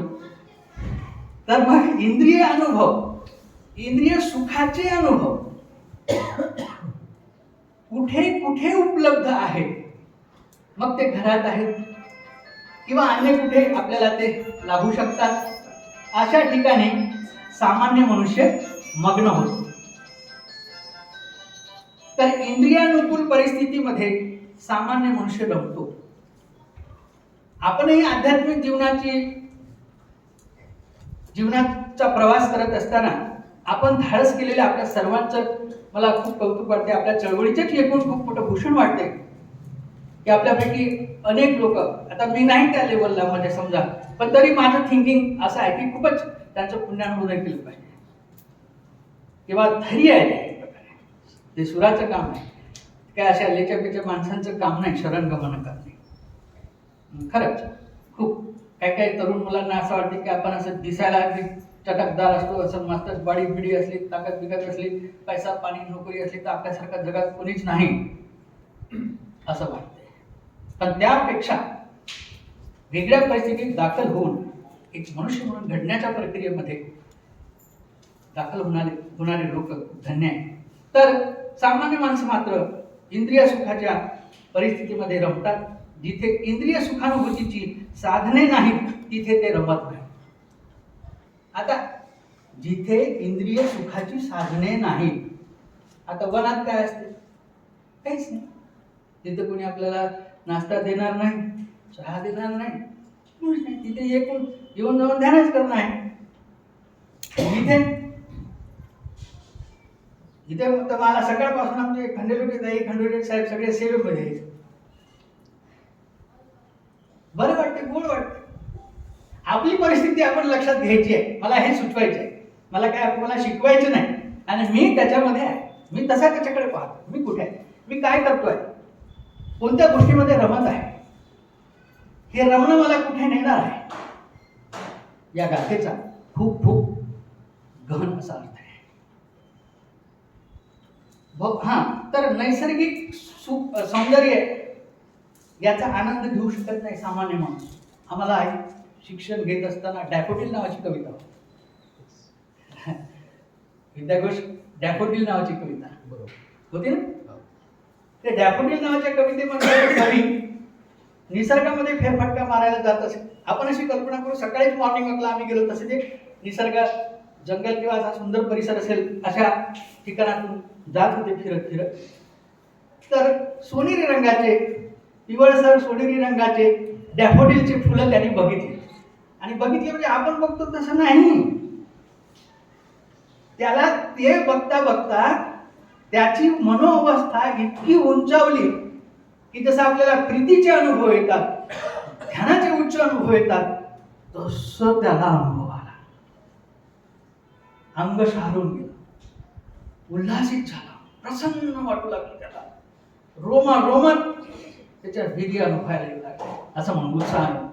तर मग इंद्रिय अनुभव, इंद्रिय सुखाचे अनुभव कुठे कुठे उपलब्ध आहेत. मग ते घरात आहेत किंवा अन्य कुठे आपल्याला ते लाभू शकतात. अशा ठिकाणी सामान्य मनुष्य मग्न होतो. तर इंद्रियानुकूल परिस्थितीमध्ये सामान्य मनुष्य रमतो. आपणही आध्यात्मिक जीवनाचा प्रवास करत असताना आपण धाडस केलेल्या आपल्या सर्वांचं मला खूप कौतुक वाटते. आपल्या चळवळीचेच एकूण खूप मोठं भूषण वाटते की आपल्यापैकी अनेक लोक, आता मी नाही त्या लेवलला म्हणजे समजा, पण तरी माझं थिंकिंग असं आहे की खूपच त्यांचं पुण्यानुमोदन केलं पाहिजे किंवा धैर्य आहे. ते सुराचं काम आहे, काय अशा लेच्यापेच्या माणसांचं काम नाही शरणगमन करणे. खरंच खूप काही तरुण मुलांना असं वाटतं की आपण असं दिसायला अगदी चटकदार असतो, असं मस्त बाडी बिडी असली, ताकद बिकत असली, पैसा पाणी नोकरी असली तर आपल्यासारखा जगात कोणीच नाही असं वाटतंय. पण त्यापेक्षा वेगळ्या परिस्थितीत दाखल होऊन एक मनुष्य म्हणून घडण्याच्या प्रक्रियेमध्ये दाखल होणारे लोक धन्य आहे. तर सामान्य माणसं मात्र इंद्रिय सुखाच्या परिस्थितीमध्ये रमतात. जिथे इंद्रिय सुखानुभूतीची साधने नाहीत तिथे ते रमत नाही. आता जिथे इंद्रिय सुखाची साधने नाहीत, आता वनात काय असते? काहीच नाही. तिथे कोणी आपल्याला नाश्ता देणार नाही, चहा देणार नाही, तिथे येऊन जाऊन ध्यानच करणार आहे. इथे मला सकाळपासून आमचे खंडेलुटे साहेब सगळे सेवेमध्ये बरं वाटते, गोड वाटते. आपली परिस्थिती आपण लक्षात घ्यायची आहे. मला हे सुचवायचं आहे, मला काय आपल्याला शिकवायचं नाही. आणि मी त्याच्यामध्ये आहे, मी तसा त्याच्याकडे पाहतो. मी कुठे आहे, मी काय करतोय, कोणत्या गोष्टीमध्ये रमत आहे, हे रमणं मला कुठे नेणार आहे. या गाथेचा खूप खूप गहन असा अर्थ आहे. तर नैसर्गिक सौंदर्य याचा आनंद घेऊ शकत नाही सामान्य माणूस. आम्हाला शिक्षण घेत असताना डॅफोडिल नावाची कविता विद्याघोष डॅफोडिल नावाची कविता होती ना. ते डॅफोडिल नावाच्या कवितेमध्ये कवी निसर्गामध्ये फेरफटका मारायला जात असे. आपण अशी कल्पना करू, सकाळीच मॉर्निंग वॉकला आम्ही गेलो, तसे ते निसर्ग जंगल किंवा असा सुंदर परिसर असेल अशा ठिकाणातून जात होते फिरत. तर सोनेरी रंगाचे, पिवळसर सोनेरी रंगाचे डॅफोडिलचे फुलं त्यांनी बघितली. आणि बघितले म्हणजे आपण बघतो तसं नाही. त्याला ते बघता बघता त्याची मनोअवस्था इतकी उंचावली की जसं आपल्याला प्रीतीचे अनुभव येतात, ध्यानाचे उच्च अनुभव येतात, तसं त्याला अनुभव आला. अंग शहारून गेलं, उल्हासित झाला, प्रसन्न वाटू लागलं त्याला. रोमात त्याच्या वीर्य अनुभवायला येऊ लागले, असं म्हणून उत्साह.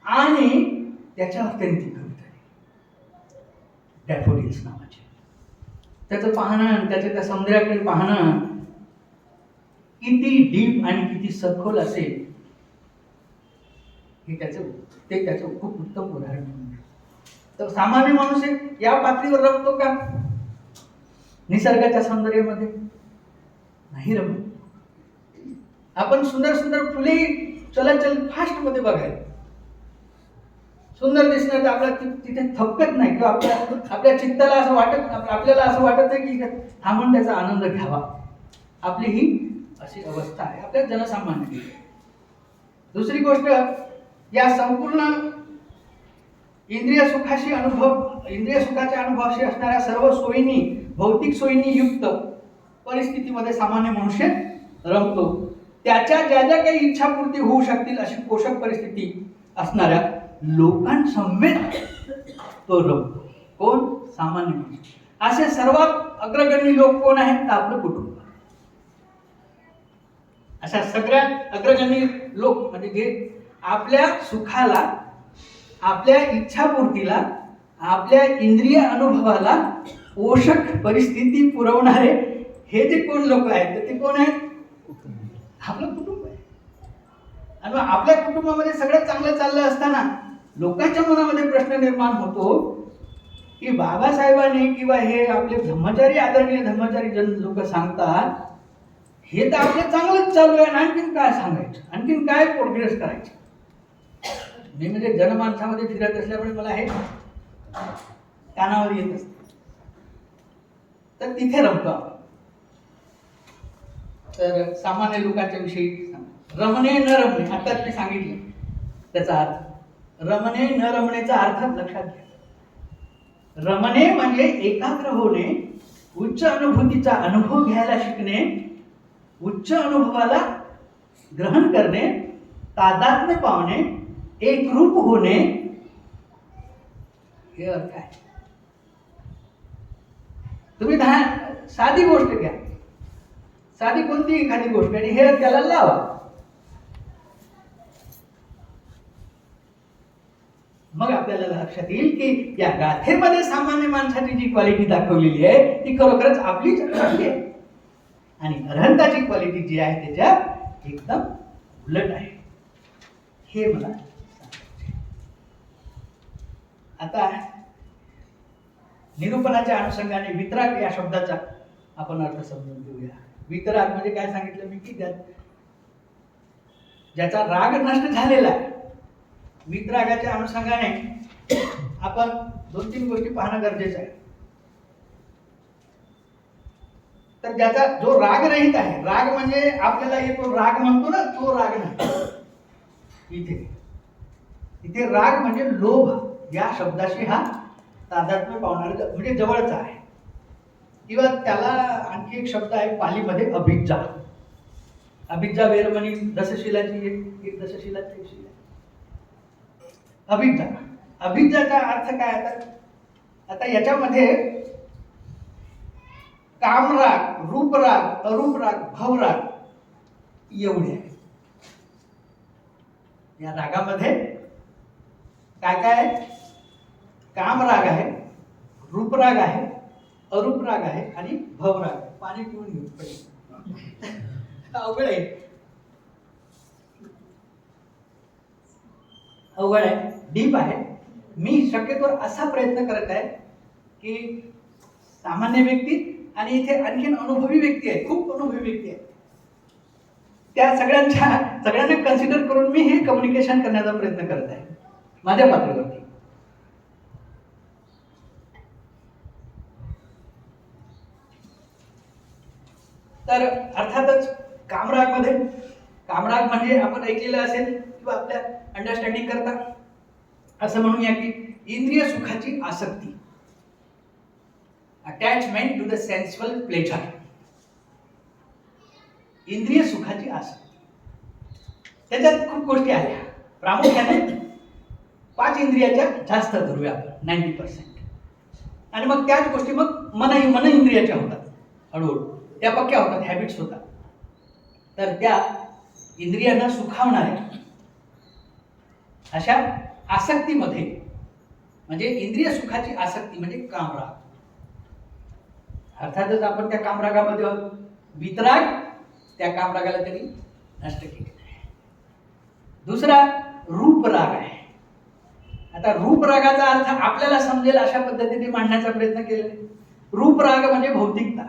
आणि त्याच्यावर त्यांनी ती कविता डॅफोडिल्स नावाची. त्याचं पाहणं, त्याच्या त्या सौंदर्याकडे पाहणं किती डीप आणि किती सखोल असेल हे त्याचं खूप उत्तम उदाहरण आहे. तर सामान्य माणूस या पातळीवर रमतो का निसर्गाच्या सौंदर्यामध्ये? नाही रमत. आपण सुंदर सुंदर फुले चल फास्ट मध्ये बघायला सुंदर दिसणार तर आपल्याला तिथे थपकत नाही, किंवा आपल्या चित्ताला असं वाटत, आपल्याला असं वाटत आहे की थांबून त्याचा आनंद घ्यावा. आपली ही अशी अवस्था आहे आपल्या जनसामान्य. दुसरी गोष्ट, या संपूर्ण इंद्रिय सुखाच्या अनुभवाशी असणाऱ्या सर्व सोयींनी, भौतिक सोयींनी युक्त परिस्थितीमध्ये सामान्य मनुष्य रमतो. त्याच्या ज्या ज्या काही इच्छापूर्ती होऊ शकतील अशी पोषक परिस्थिती असणाऱ्या लोकांसमेत तो रमतो. कोण? सामान्य मनुष्य. असे सर्वात अग्रगण्य लोक कोण आहेत? तर आपलं कुटुंब. अशा सगळ्यात अग्रगण्य लोक म्हणजे जे आपल्या सुखाला, आपल्या इच्छापूर्तीला, आपल्या इंद्रिय अनुभवाला पोषक परिस्थिती पुरवणारे हे जे कोण लोक आहेत ते कोण आहेत? आपलं कुटुंब आहे. आणि आपल्या कुटुंबामध्ये सगळं चांगलं चाललं असताना लोकांच्या मनामध्ये प्रश्न निर्माण होतो की बाबासाहेबांनी किंवा हे आपले धर्मचारी, आदरणीय धर्मचारी जन लोक सांगतात हे तर आपलं चांगलंच चालू आहे, आणखीन काय सांगायचं, आणखीन काय प्रोग्रेस करायचं. मी म्हणजे जनमानसामध्ये फिरत असल्यामुळे मला हे कानावर येत असते. तर तिथे रमतो आपण. तर सामान्य लोकांच्या विषयी रमणे न रमणे, आताच मी सांगितलं त्याचा अर्थ. रमणे न रमणेचा अर्थ लक्षात घ्या. रमणे म्हणजे एकाग्र होणे, उच्च अनुभूतीचा अनुभव घ्यायला शिकणे, उच्च अनुभवाला ग्रहण करणे, तादात्म्य पावणे, एकरूप होणे, हे अर्थ आहे. तुम्ही साधी गोष्ट घ्या, साधी कोणती एखादी गोष्ट आणि हे त्याला लावा, मग आपल्याला लक्षात येईल की या गाथेमध्ये सामान्य माणसाची जी क्वालिटी दाखवलेली आहे ती खरोखरच आपलीच आहे, आणि अरहंताची क्वालिटी जी आहे त्याच्या एकदम उलट आहे. हे मला सांगायचे. आता निरूपणाच्या अनुषंगाने वितराग या शब्दाचा आपण अर्थ समजून घेऊया. वितराग म्हणजे काय सांगितलं मी की ज्याचा राग नष्ट झालेला आहे. वितरागाच्या अनुषंगाने आपण 2-3 गोष्टी पाहणं गरजेचं आहे. तर ज्याचा जो राग रहित आहे, राग म्हणजे आपल्याला येतो राग म्हणतो ना, तो राग नाही. इथे राग म्हणजे लोभ या शब्दाशी हा तादात्म्य पावणारा म्हणजे जवळचा आहे. किंवा त्याला आणखी एक शब्द आहे पालीमध्ये अभिज्जा. अभिज्जा वेरमणी दशशिलाची एक दशशिलाची एक शिला. अभिज्जा, अभिज्जाचा अर्थ काय? आता याच्यामध्ये कामराग, रूपराग, अरूपराग, भवराग एवढे आहे. या रागामध्ये काय काय आहे? कामराग आहे, रूपराग आहे, अरूपराग आहे आणि भवराग. पाणी पिऊन घेऊ पहिले. अवघड आहे, अवघड आहे, डीप आहे. मी शक्यतो असा प्रयत्न करत आहे की सामान्य व्यक्ती आणि इथे आणखीन अनुभवी व्यक्ती आहे, खूप अनुभवी व्यक्ती आहे, त्या सगळ्यांना कन्सिडर करून मी हे कम्युनिकेशन करण्याचा प्रयत्न करत आहे माझ्या पातळीवरती. तर अर्थातच कामराग म्हणजे आपण ऐकलेलं असेल किंवा आपल्या अंडरस्टँडिंग करता असं म्हणूया की इंद्रिय सुखाची आसक्ती, attachment to the sensual pleasure. इंद्रिय सुखाची आसक्ती, त्याच्यात खूप गोष्टी आल्या. प्रामुख्याने 5 इंद्रियाच्या जास्त धरूया आपण, 90%. आणि मग त्याच गोष्टी मग मन इंद्रियाच्या होतात, हळूहळू त्या पक्क्या होतात, हॅबिट्स होतात. तर त्या इंद्रियांना सुखावणाऱ्या अशा आसक्तीमध्ये, म्हणजे इंद्रिय सुखाची आसक्ती म्हणजे कामराग. अर्थातच आपण त्या कामरागामध्ये आहोत. वितराग त्या कामरागाला तरी नष्ट केलेला आहे. दुसरा रूपराग आहे. आता रूपरागाचा अर्थ आपल्याला समजेल अशा पद्धतीने मांडण्याचा प्रयत्न केलेला आहे. रूपराग म्हणजे भौतिकता.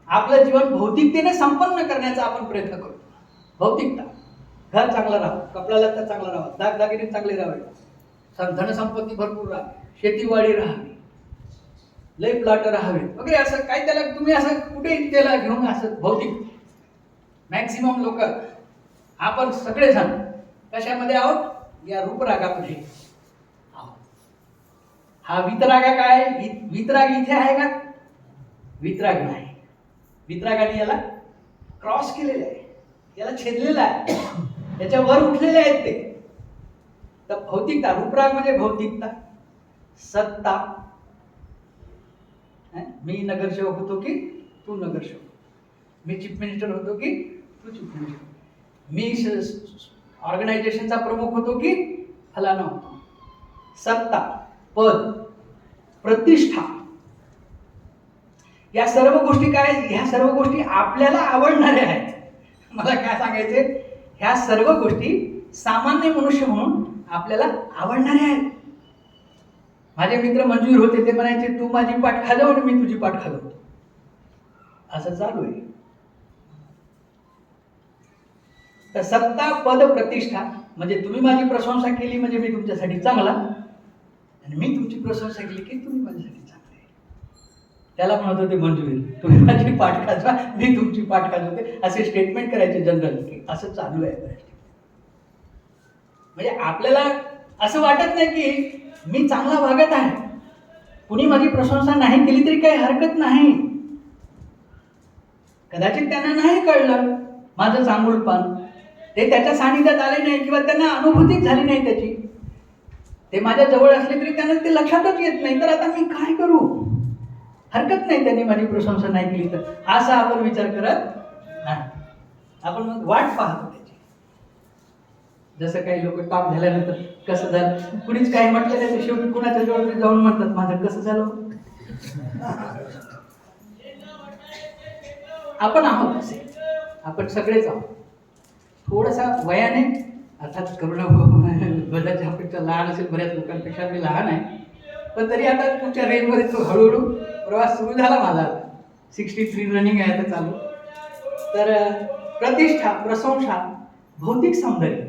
आपलं जीवन भौतिकतेने संपन्न करण्याचा आपण प्रयत्न करतो. भौतिकता, घर चांगलं राहावं, कपडा लत्ता चांगला राहावा, दागदागिने चांगले राहावे, धनसंपत्ती भरपूर राहावी, शेतीवाडी राहावी, लय प्लॉट राहावे वगैरे, असं काय त्याला तुम्ही असं कुठे त्याला घेऊन असं भौतिक. मॅक्सिमम लोक आपण सगळेजण कशामध्ये आहोत? या रूपरागामध्ये आहोत. हा वितरागा काय? वितराग इथे आहे का? वितराग नाही. वितरागाने याला क्रॉस केलेलं आहे, याला छेदलेलं आहे, त्याच्यावर उठलेले आहेत ते. तर भौतिकता, रूपराग म्हणजे भौतिकता, सत्ता. मी नगरसेवक होतो की तू नगरसेवक, मी चीफ मिनिस्टर होतो की तू चीफ मिनिस्टर, मी ऑर्गनायझेशनचा प्रमुख होतो की फलाना होतो. सत्ता, पद, प्रतिष्ठा, या सर्व गोष्टी काय? ह्या सर्व गोष्टी आपल्याला आवडणाऱ्या आहेत. मला काय सांगायचे? ह्या सर्व गोष्टी सामान्य मनुष्य म्हणून आपल्याला आवडणाऱ्या आहेत. माझे मित्र मंजूर होते, ते म्हणायचे तू माझी पाठ खाजव आणि मी तुझी पाठ खाजवतो. असं चालू आहे. तर सत्ता, पद, प्रतिष्ठा म्हणजे तुम्ही माझी प्रशंसा केली म्हणजे मी तुमच्यासाठी चांगला, आणि मी तुमची प्रशंसा केली की तुम्ही माझ्यासाठी चांगले. त्याला म्हणत होते मंजुरी, तुम्ही माझी पाठ खाजवा, मी तुमची पाठ खाजवते, असे स्टेटमेंट करायचे जनरल, की असं चालू आहे बऱ्याच. म्हणजे आपल्याला असं वाटत नाही की मी चांगला वागत आहे, कुणी माझी प्रशंसा नाही केली तरी काही हरकत नाही. कदाचित त्यांना नाही कळलं माझं चांगुलपण, ते त्याच्या सानिध्यात आले नाही किंवा त्यांना अनुभूतीच झाली नाही त्याची. ते माझ्या जवळ असले तरी त्यांना ते लक्षातच येत नाही. तर आता मी काय करू? हरकत नाही त्यांनी माझी प्रशंसा नाही केली तर, असा आपण विचार करत नाही. आपण मग वाट पाहतो त्याची. जसं काही लोक टॉप झाल्यानंतर कसं झालं, कुणीच काही म्हटलं नाही तर शेवटी कुणाच्या जवळ तरी जाऊन म्हणतात माझं कसं झालं. आपण आहोत असे, आपण सगळेच आहोत. थोडासा वयाने, अर्थात करुणा बऱ्याच अपेक्षा लहान असेल, बऱ्याच लोकांपेक्षा मी लहान आहे, पण तरी आता तुमच्या रेंजमध्ये तो हळूहळू प्रवास सुरू झाला माझा. 63 रनिंग आहे आता चालू. तर प्रतिष्ठा, प्रशंसा, भौतिक सौंदर्य.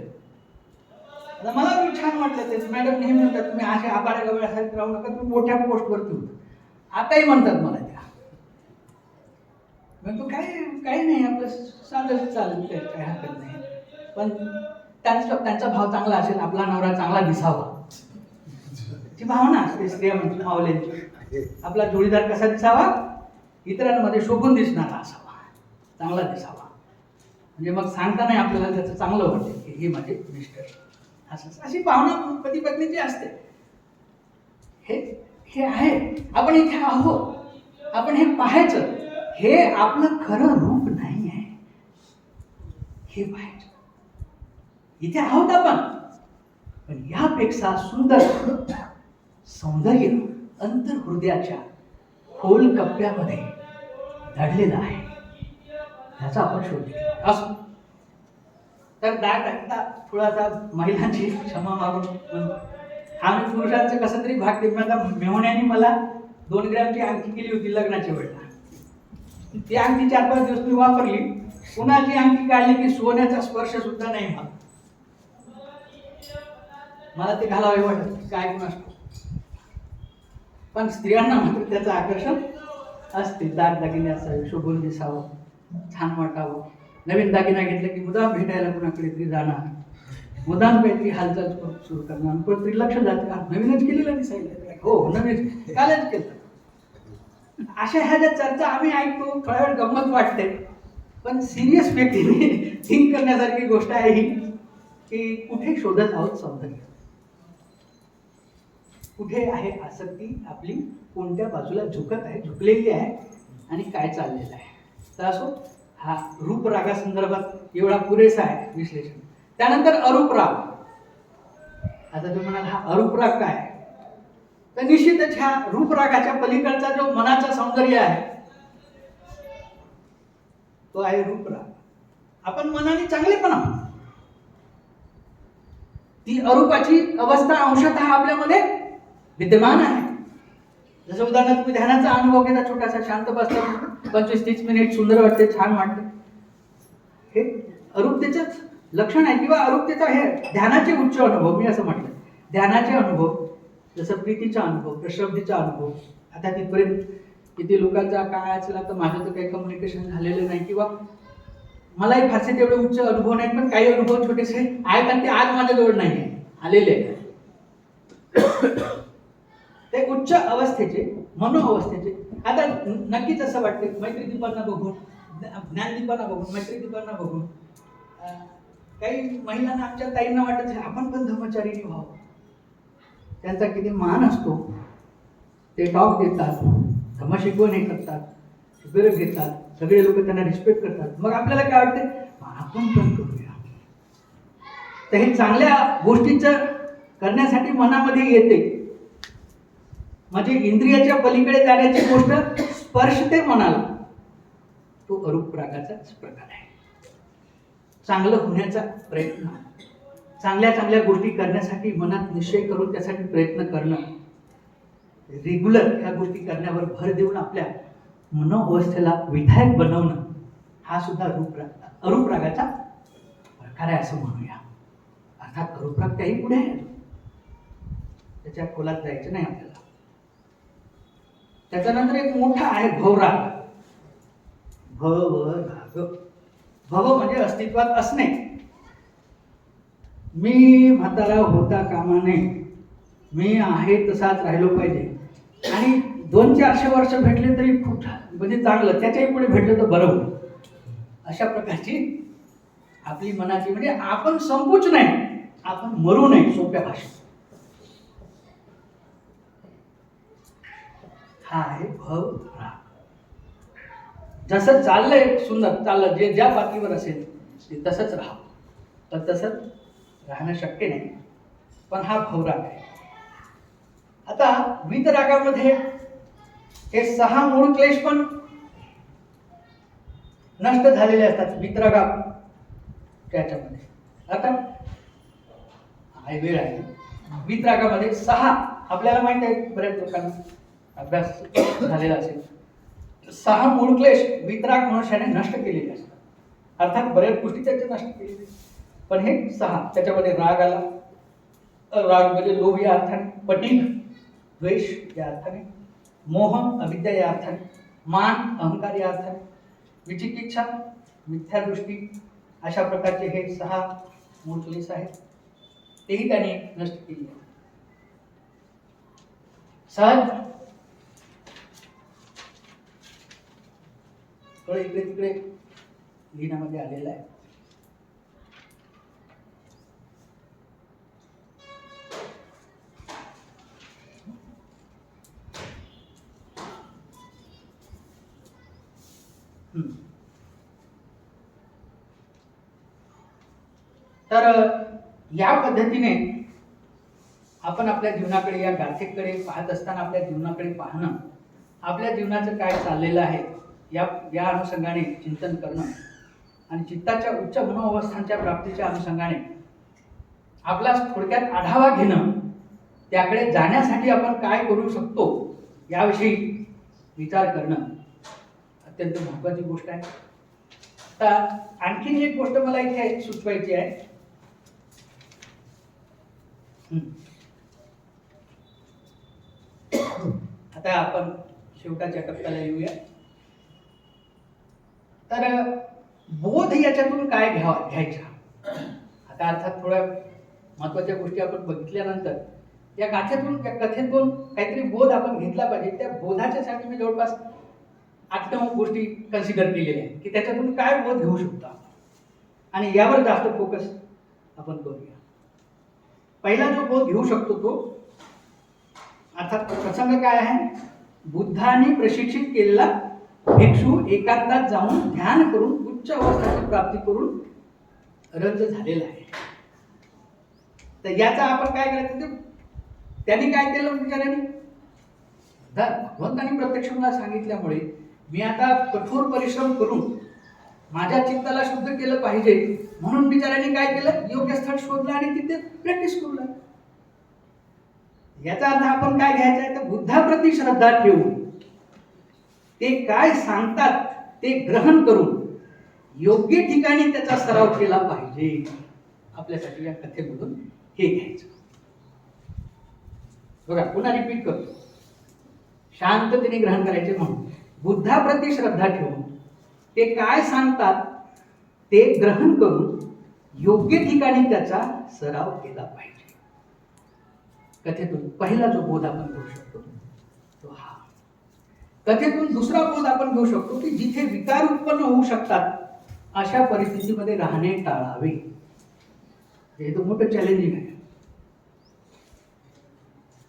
आता मला खूप छान म्हटलं ते मॅडम नेहमी म्हणतात तुम्ही असे आबाड्या गवळ्यासारखे राहू नका, तुम्ही मोठ्या पोस्टवरती होता. आताही म्हणतात मला त्या. मग तू काही नाही, आपलं साधं चालेल, काही हरकत नाही. पण त्यांचा भाव चांगला असेल, आपला नवरा चांगला दिसावा, ती भावना असते स्त्रिया म्हणजे मावल्यांची. आपला जोडीदार कसा दिसावा? इतरांमध्ये शोभून दिसणारा असावा, चांगला दिसावा. म्हणजे मग सांगता नाही आपल्याला त्याचं चांगलं वाटते की हे माझे मिस्टर. असं अशी भावना पती पत्नीची असते. हे आहे, आपण इथे आहोत, आपण हे पाहायचं. हे आपलं खरं रूप नाही आहे, हे पाहायचं. इथे आहोत आपण, पण यापेक्षा सुंदर सौंदर्य अंतर्हृदयाच्या खोल कप्प्यामध्ये दडलेलं आहे, त्याचा आपण शोध घेतला असो. तर थोडासा महिलांची क्षमा मागून आम्ही पुरुषांचं कसं तरी भाग देत. आता मेहुण्याने मला 2 ग्रॅमची अंगठी केली होती लग्नाच्या वेळेला. ती अंगठी 4-5 दिवस मी वापरली, पुन्हा ती अंगठी काढली की सोन्याचा स्पर्श सुद्धा नाही मला ते घालावे वाटत, काय गुण असतो. पण स्त्रियांना मात्र त्याचं आकर्षण असते. दागदागिने असावे, शोभून दिसावं, छान वाटावं. नवीन दागिना घेतला की मुदाम भेटायला कुणाकडे तरी जाणार, मुदाम काहीतरी हालचाल सुरू करणार, कुठेतरी लक्ष जातं का नवीनच केलेलं दिसायला, हो नवीन कालच केलं. अशा ह्या ज्या चर्चा आम्ही ऐकतो, थोड्या वेळ गंमत वाटते, पण सिरियस व्यक्तीने थिंक करण्यासारखी गोष्ट आहे ही, की कुठे शोधत आहोत सौंदर्य, कुठे आहे आसक्ती आपली, कोणत्या बाजूला झुकत आहे, झुकलेली आहे, आणि काय चाललेलं आहे. तर असो, हा रूपरागासंदर्भात एवढा पुरेसा आहे विश्लेषण. त्यानंतर अरूपराग. आता तुम्ही म्हणाल हा अरूपराग काय? तर निश्चितच ह्या रूपरागाच्या पलीकडचा जो मनाचा सौंदर्य आहे तो आहे रूपराग. आपण मनाने चांगलेपणा, ती अरूपाची अवस्था अंशतः आपल्यामध्ये विद्यमान आहे. जसं उदाहरणार्थ तुम्ही ध्यानाचा अनुभव घेता, छोटासा शांत बसता, 25-30 मिनिट सुंदर वाटते, छान वाटते, हे अरूपतेचंच लक्षण आहे. किंवा अरूपतेचा हे ध्यानाचे उच्च अनुभव, मी असं म्हटलं ध्यानाचे अनुभव, जसं प्रीतीचा अनुभव, प्रश्रद्धेचा अनुभव. आता तिथपर्यंत किती लोकांचा काय असेल, तर माझं तर काही कम्युनिकेशन झालेलं नाही किंवा मलाही फारसे तेवढे उच्च अनुभव नाही, पण काही अनुभव छोटेसे आहेत आणि ते आज माझ्याजवळ नाही आहे, आलेले आहेत. ते उच्च अवस्थेचे, मनोअवस्थेचे. आता नक्कीच असं वाटते मैत्रीदीपांना बघून, ज्ञानदीपांना बघून, मैत्रीदीपांना बघून, काही महिलांना, आमच्या ताईंना वाटत आपण पण धर्मचारिणी व्हावं. त्यांचा किती मान असतो, ते टॉक देतात, धर्मशिकवण हे करतात, शिबिर घेतात, सगळे लोक त्यांना रिस्पेक्ट करतात. मग आपल्याला काय वाटते, आपण पण करूया. तर हे चांगल्या गोष्टीचं करण्यासाठी मनामध्ये येते. म्हणजे इंद्रियाच्या पलीकडे जाण्याची गोष्ट स्पर्शते मनाला, तो अरूप रागाचाच प्रकार आहे. चांगलं होण्याचा प्रयत्न, चांगल्या गोष्टी करण्यासाठी मनात निश्चय करून त्यासाठी प्रयत्न करणं, रेग्युलर ह्या गोष्टी करण्यावर भर देऊन आपल्या मनोअवस्थेला विधायक बनवणं, हा सुद्धा अरूप रागाचा प्रकार आहे असं म्हणूया. अर्थात अरूप राग त्याही पुढे आहे, त्याच्या खोलात जायचं नाही आपल्याला. त्याच्यानंतर एक मोठा आहे भवराग. भवराग, भव म्हणजे अस्तित्वात असणे. मी म्हातारा होता कामा नये, मी आहे तसाच राहिलो पाहिजे. आणि 200-400 वर्ष भेटले तरी खूप म्हणजे चांगलं, त्याच्याही पुढे भेटलं तर बरं होईल, अशा प्रकारची आपली मनाची, म्हणजे आपण संपूच नाही, आपण मरू नये, सोप्या भाषेत. हा आहे भव राग. जसं चाललंय सुंदर चाललं, जे ज्या पातळीवर असेल ते तसंच राहावं, पण तसंच राहणं शक्य नाही, पण हा भवराग आहे. आता वीतरागामध्ये हे 6 मूळ क्लेश पण नष्ट झालेले असतात वीतरागा त्याच्यामध्ये. आता हा वेळ आहे, वीतरागामध्ये 6 आपल्याला माहित आहे, बऱ्याच लोकांना अभ्यास झालेला असेल. 6 मूळ क्लेश वीतराग मनुष्याने नष्ट केलेले असतात. अर्थात बऱ्याच गोष्टी त्याचे नष्ट केलेले, पण हे 6 त्याच्यामध्ये राग आला. राग म्हणजे लोभ या अर्थाने, पटीक द्वेष या अर्थाने, मोह अविद्या या अर्थाने, मान अहंकार या अर्थाने, विचिकिच्छा मिथ्यादृष्टी, अशा प्रकारचे हे 6 मूळ क्लेश आहेत. तेही त्याने नष्ट केले. सहज थोडं इकडे तिकडे लिहिण्यामध्ये आलेलं आहे. तर या पद्धतीने आपण आपल्या जीवनाकडे, या गाथेकडे पाहत असताना आपल्या जीवनाकडे पाहणं, आपल्या जीवनाचं काय चाललेलं आहे या अनुषंगाने चिंतन करणं आणि चित्ताच्या उच्च मनोअवस्थांच्या प्राप्तीच्या अनुषंगाने आपला थोडक्यात आढावा घेणं, त्याकडे जाण्यासाठी आपण काय करू शकतो याविषयी विचार करणं अत्यंत महत्त्वाची गोष्ट आहे. आता आणखीन एक गोष्ट मला इथे सुचवायची आहे. आता आपण शेवटाच्या टप्प्याला येऊया. तर बोध याच्यातून काय घ्यायचा. आता अर्थात थोड्या महत्वाच्या गोष्टी आपण बघितल्यानंतर या गाथेतून, या कथेतून काहीतरी बोध आपण घेतला पाहिजे. त्या बोधाच्यासाठी मी जवळपास 8-9 गोष्टी कन्सिडर केलेल्या आहेत की त्याच्यातून काय बोध घेऊ शकतो आणि यावर जास्त फोकस आपण करूया. पहिला जो बोध घेऊ शकतो तो अर्थात प्रसंग काय आहे, बुद्धांनी प्रशिक्षित केलेला भिक्षू एकांतात जाऊन ध्यान करून उच्च अवस्थेची प्राप्ती करून रंज झालेला आहे. तर याचा आपण काय करायचं, त्यांनी काय केलं बिचाऱ्याने, भगवंतांनी प्रत्यक्ष मला सांगितल्यामुळे मी आता कठोर परिश्रम करून माझ्या चित्ताला शुद्ध केलं पाहिजे म्हणून बिचाऱ्यांनी काय केलं, योग्य स्थळ शोधलं आणि तिथे प्रॅक्टिस करू लागलं. याचा अर्थ आपण काय घ्यायचा आहे, तर बुद्धाप्रती श्रद्धा ठेवून ते काय सांगतात ते ग्रहण करून योग्य ठिकाणी त्याचा सराव केला पाहिजे. आपल्यासाठी या कथेमधून हे घ्यायचं. बघा, पुन्हा रिपीट करतो. शांततेने ग्रहण करायचे म्हणून बुद्धाप्रती श्रद्धा ठेवून ते काय सांगतात ते ग्रहण करून योग्य ठिकाणी त्याचा सराव केला पाहिजे. कथेतून पहिला जो बोध आपण घेऊ शकतो तो हा. कथेतून दुसरा बोध आपण घेऊ शकतो की जिथे विकार उत्पन्न होऊ शकतात अशा परिस्थितीमध्ये राहणे टाळावे. हे तर मोठं चॅलेंजिंग आहे.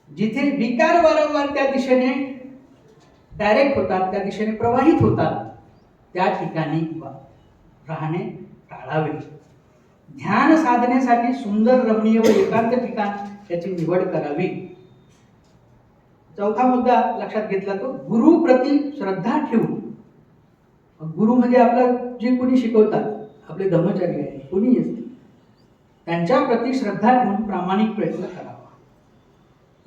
जिथे विकार वारंवार त्या दिशेने डायरेक्ट होतात, त्या दिशेने प्रवाहित होतात, त्या ठिकाणी राहणे टाळावे. ध्यान साधनेसाठी सुंदर, रमणीय व एकांत ठिकाण याची निवड करावी. चौथा मुद्दा लक्षात घेतला तो गुरु प्रति श्रद्धा ठेवून. गुरु म्हणजे आपला जे कोणी शिकवतात, आपले धर्मचारी आहे, कोणी असते, त्यांच्या प्रति श्रद्धा ठेवून प्रामाणिक प्रयत्न करावा.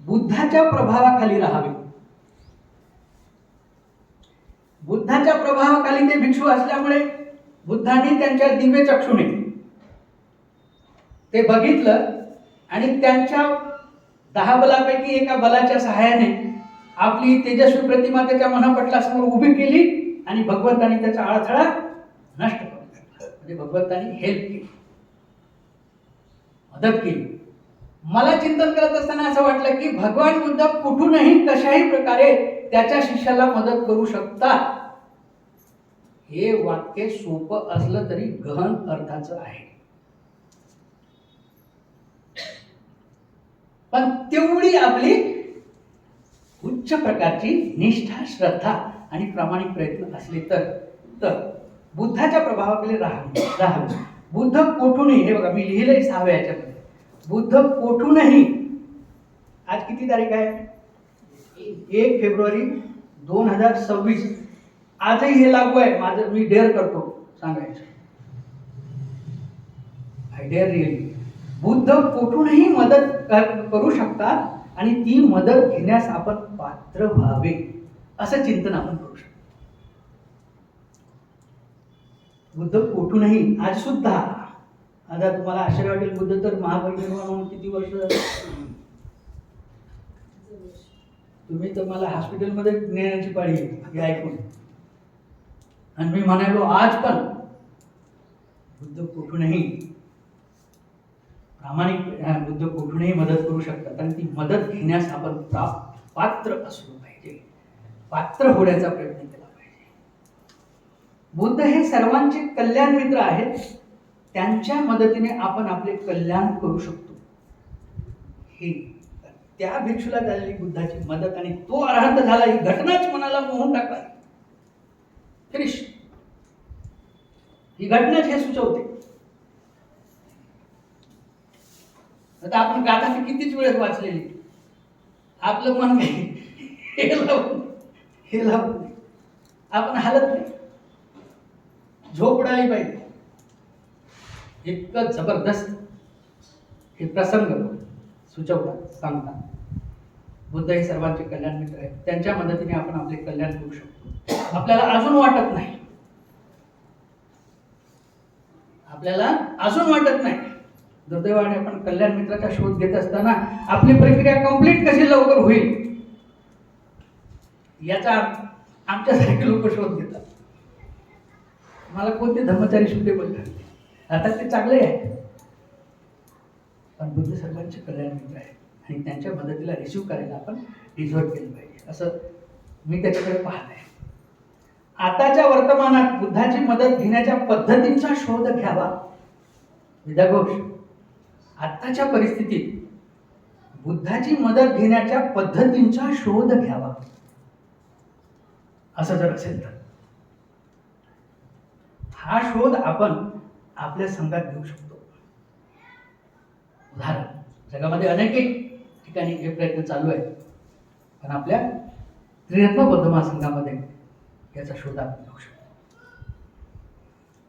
बुद्धाच्या प्रभावाखाली राहावे. बुद्धाच्या प्रभावाखाली ते भिक्षू असल्यामुळे बुद्धांनी त्यांच्या दिव्य चक्षुने ते बघितलं आणि त्यांच्या 10 बलापैकी एका बलाच्या सहाय्याने आपली तेजस्वी प्रतिमा त्याच्या मनःपटलासमोर उभी केली आणि भगवंतांनी त्याचा अडथळा नष्ट करून टाकला. म्हणजे भगवंतांनी हेल्प केली, मदत केली. मला चिंतन करत असताना असं वाटलं की भगवान बुद्ध कुठूनही कशाही प्रकारे त्याच्या शिष्याला मदत करू शकतात. हे वाक्य सोपं असलं तरी गहन अर्थाचं आहे. पण तेवढी आपली उच्च प्रकारची निष्ठा, श्रद्धा आणि प्रामाणिक प्रयत्न असले तर बुद्धाच्या प्रभावाखाली राहावे. बुद्ध कोठूनही, हे बघा मी लिहिलंय 6व्या याच्यामध्ये, बुद्ध कोठूनही, आज किती तारीख आहे, 1 फेब्रुवारी 2026, आजही हे लागू आहे. माझं मी डेअर करतो सांगायचं, आय डेअर रिअली. बुद्ध कुठूनही मदत करू शकतात आणि ती मदत घेण्यास आपण पात्र व्हावे असं चिंतन आपण करू शकतो. बुद्ध कुठूनही, आज सुद्धा, आता तुम्हाला आश्चर्य वाटेल, बुद्ध तर महापरिनिर्वाण होऊन किती वर्ष, तुम्ही तर मला हॉस्पिटलमध्ये नेण्याची पाळी हे ऐकून, आणि मी म्हणालो आज पण बुद्ध कुठूनही प्रामाणिक, बुद्ध कुठूनही मदत करू शकतात आणि ती मदत घेण्यास आपण पात्र असलो पाहिजे, पात्र होण्याचा प्रयत्न केला पाहिजे. बुद्ध हे सर्वांचे कल्याण मित्र आहेत. त्यांच्या मदतीने आपण आपले कल्याण करू शकतो. हे त्या भिक्षूला झालेली बुद्धाची मदत आणि तो अरहंत झाला, ही घटनाच मनाला मोहून टाकला. फिनिश. ही घटनाच हे सुचवते. आता आपण गाथा कितीच वेळेस वाचलेली, आपलं मन हे लावून आपण हालत नाही. झोप उडाली पाहिजे. इतकं जबरदस्त हे प्रसंग सुचवतात, सांगतात. बुद्ध हे सर्वांचे कल्याण मित्र आहेत. त्यांच्या मदतीने आपण आपले कल्याण करू शकतो. आपल्याला अजून वाटत नाही, दुर्दैवाने आपण कल्याण मित्राचा शोध घेत असताना आपली प्रक्रिया कंप्लीट कशी लवकर होईल याचा आमच्यासारखे लोक शोध घेतात. मला कोणते धर्मचारी सुटेबल ठरले, आता ते चांगले आहे, पण बुद्ध सर्वांचे कल्याण मित्र आहे आणि त्यांच्या मदतीला रिसीव्ह करायला आपण डिझर्व केलं पाहिजे, असं मी त्याच्याकडे पाहत आहे. आताच्या वर्तमानात बुद्धाची मदत घेण्याच्या पद्धतींचा शोध घ्यावा. विद्याघोष, आताच्या परिस्थितीत बुद्धाची मदत घेण्याच्या पद्धतींचा शोध घ्यावा असं जर असेल तर हा शोध आपण आपल्या संघात घेऊ शकतो. उदाहरण, जगामध्ये अनेक ठिकाणी हे प्रयत्न चालू आहेत, पण आपल्या त्रिरत्न बौद्ध महासंघामध्ये याचा शोध आपण घेऊ शकतो.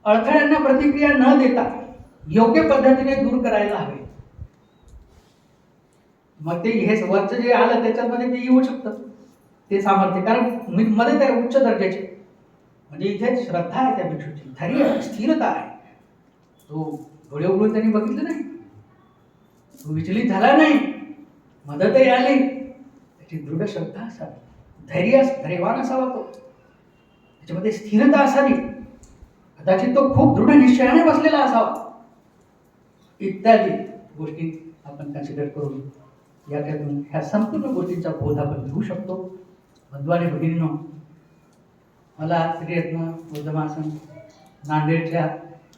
अडथळ्यांना प्रतिक्रिया न देता योग्य पद्धतीने दूर करायला हवे. मग ते हे वरचं जे आलं त्याच्यामध्ये ते येऊ शकतं ते सामर्थ्य, कारण मध्ये त्या उच्च दर्जाचे म्हणजे इथे श्रद्धा आहे त्या भिक्षूची, धैर्य आहे, स्थिरता आहे. तो डोळे उघडून त्यांनी बघितलं नाही, तो विचलित झाला नाही, मदतही आली, त्याची दृढ श्रद्धा असावी, धैर्यवान असावा, तो त्याच्यामध्ये स्थिरता असावी, कदाचित तो खूप दृढ निश्चयाने बसलेला असावा, इत्यादी गोष्टी आपण कन्सिडर करून याच्यातून ह्या संपूर्ण गोष्टींचा बोध आपण घेऊ शकतो. बंधू आणि भगिनींनो, मला त्रिरत्न बौद्ध महासंघ नांदेडच्या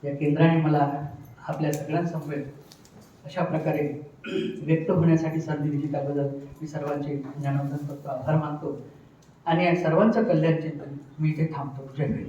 या केंद्राने मला आपल्या सगळ्यांसमोर अशा प्रकारे व्यक्त होण्यासाठी संधी दिली, त्याबद्दल मी सर्वांचे ज्ञानवंदन करतो, आभार मानतो आणि या सर्वांचं कल्याण चिंतन मी इथे थांबतो. जय हिंद.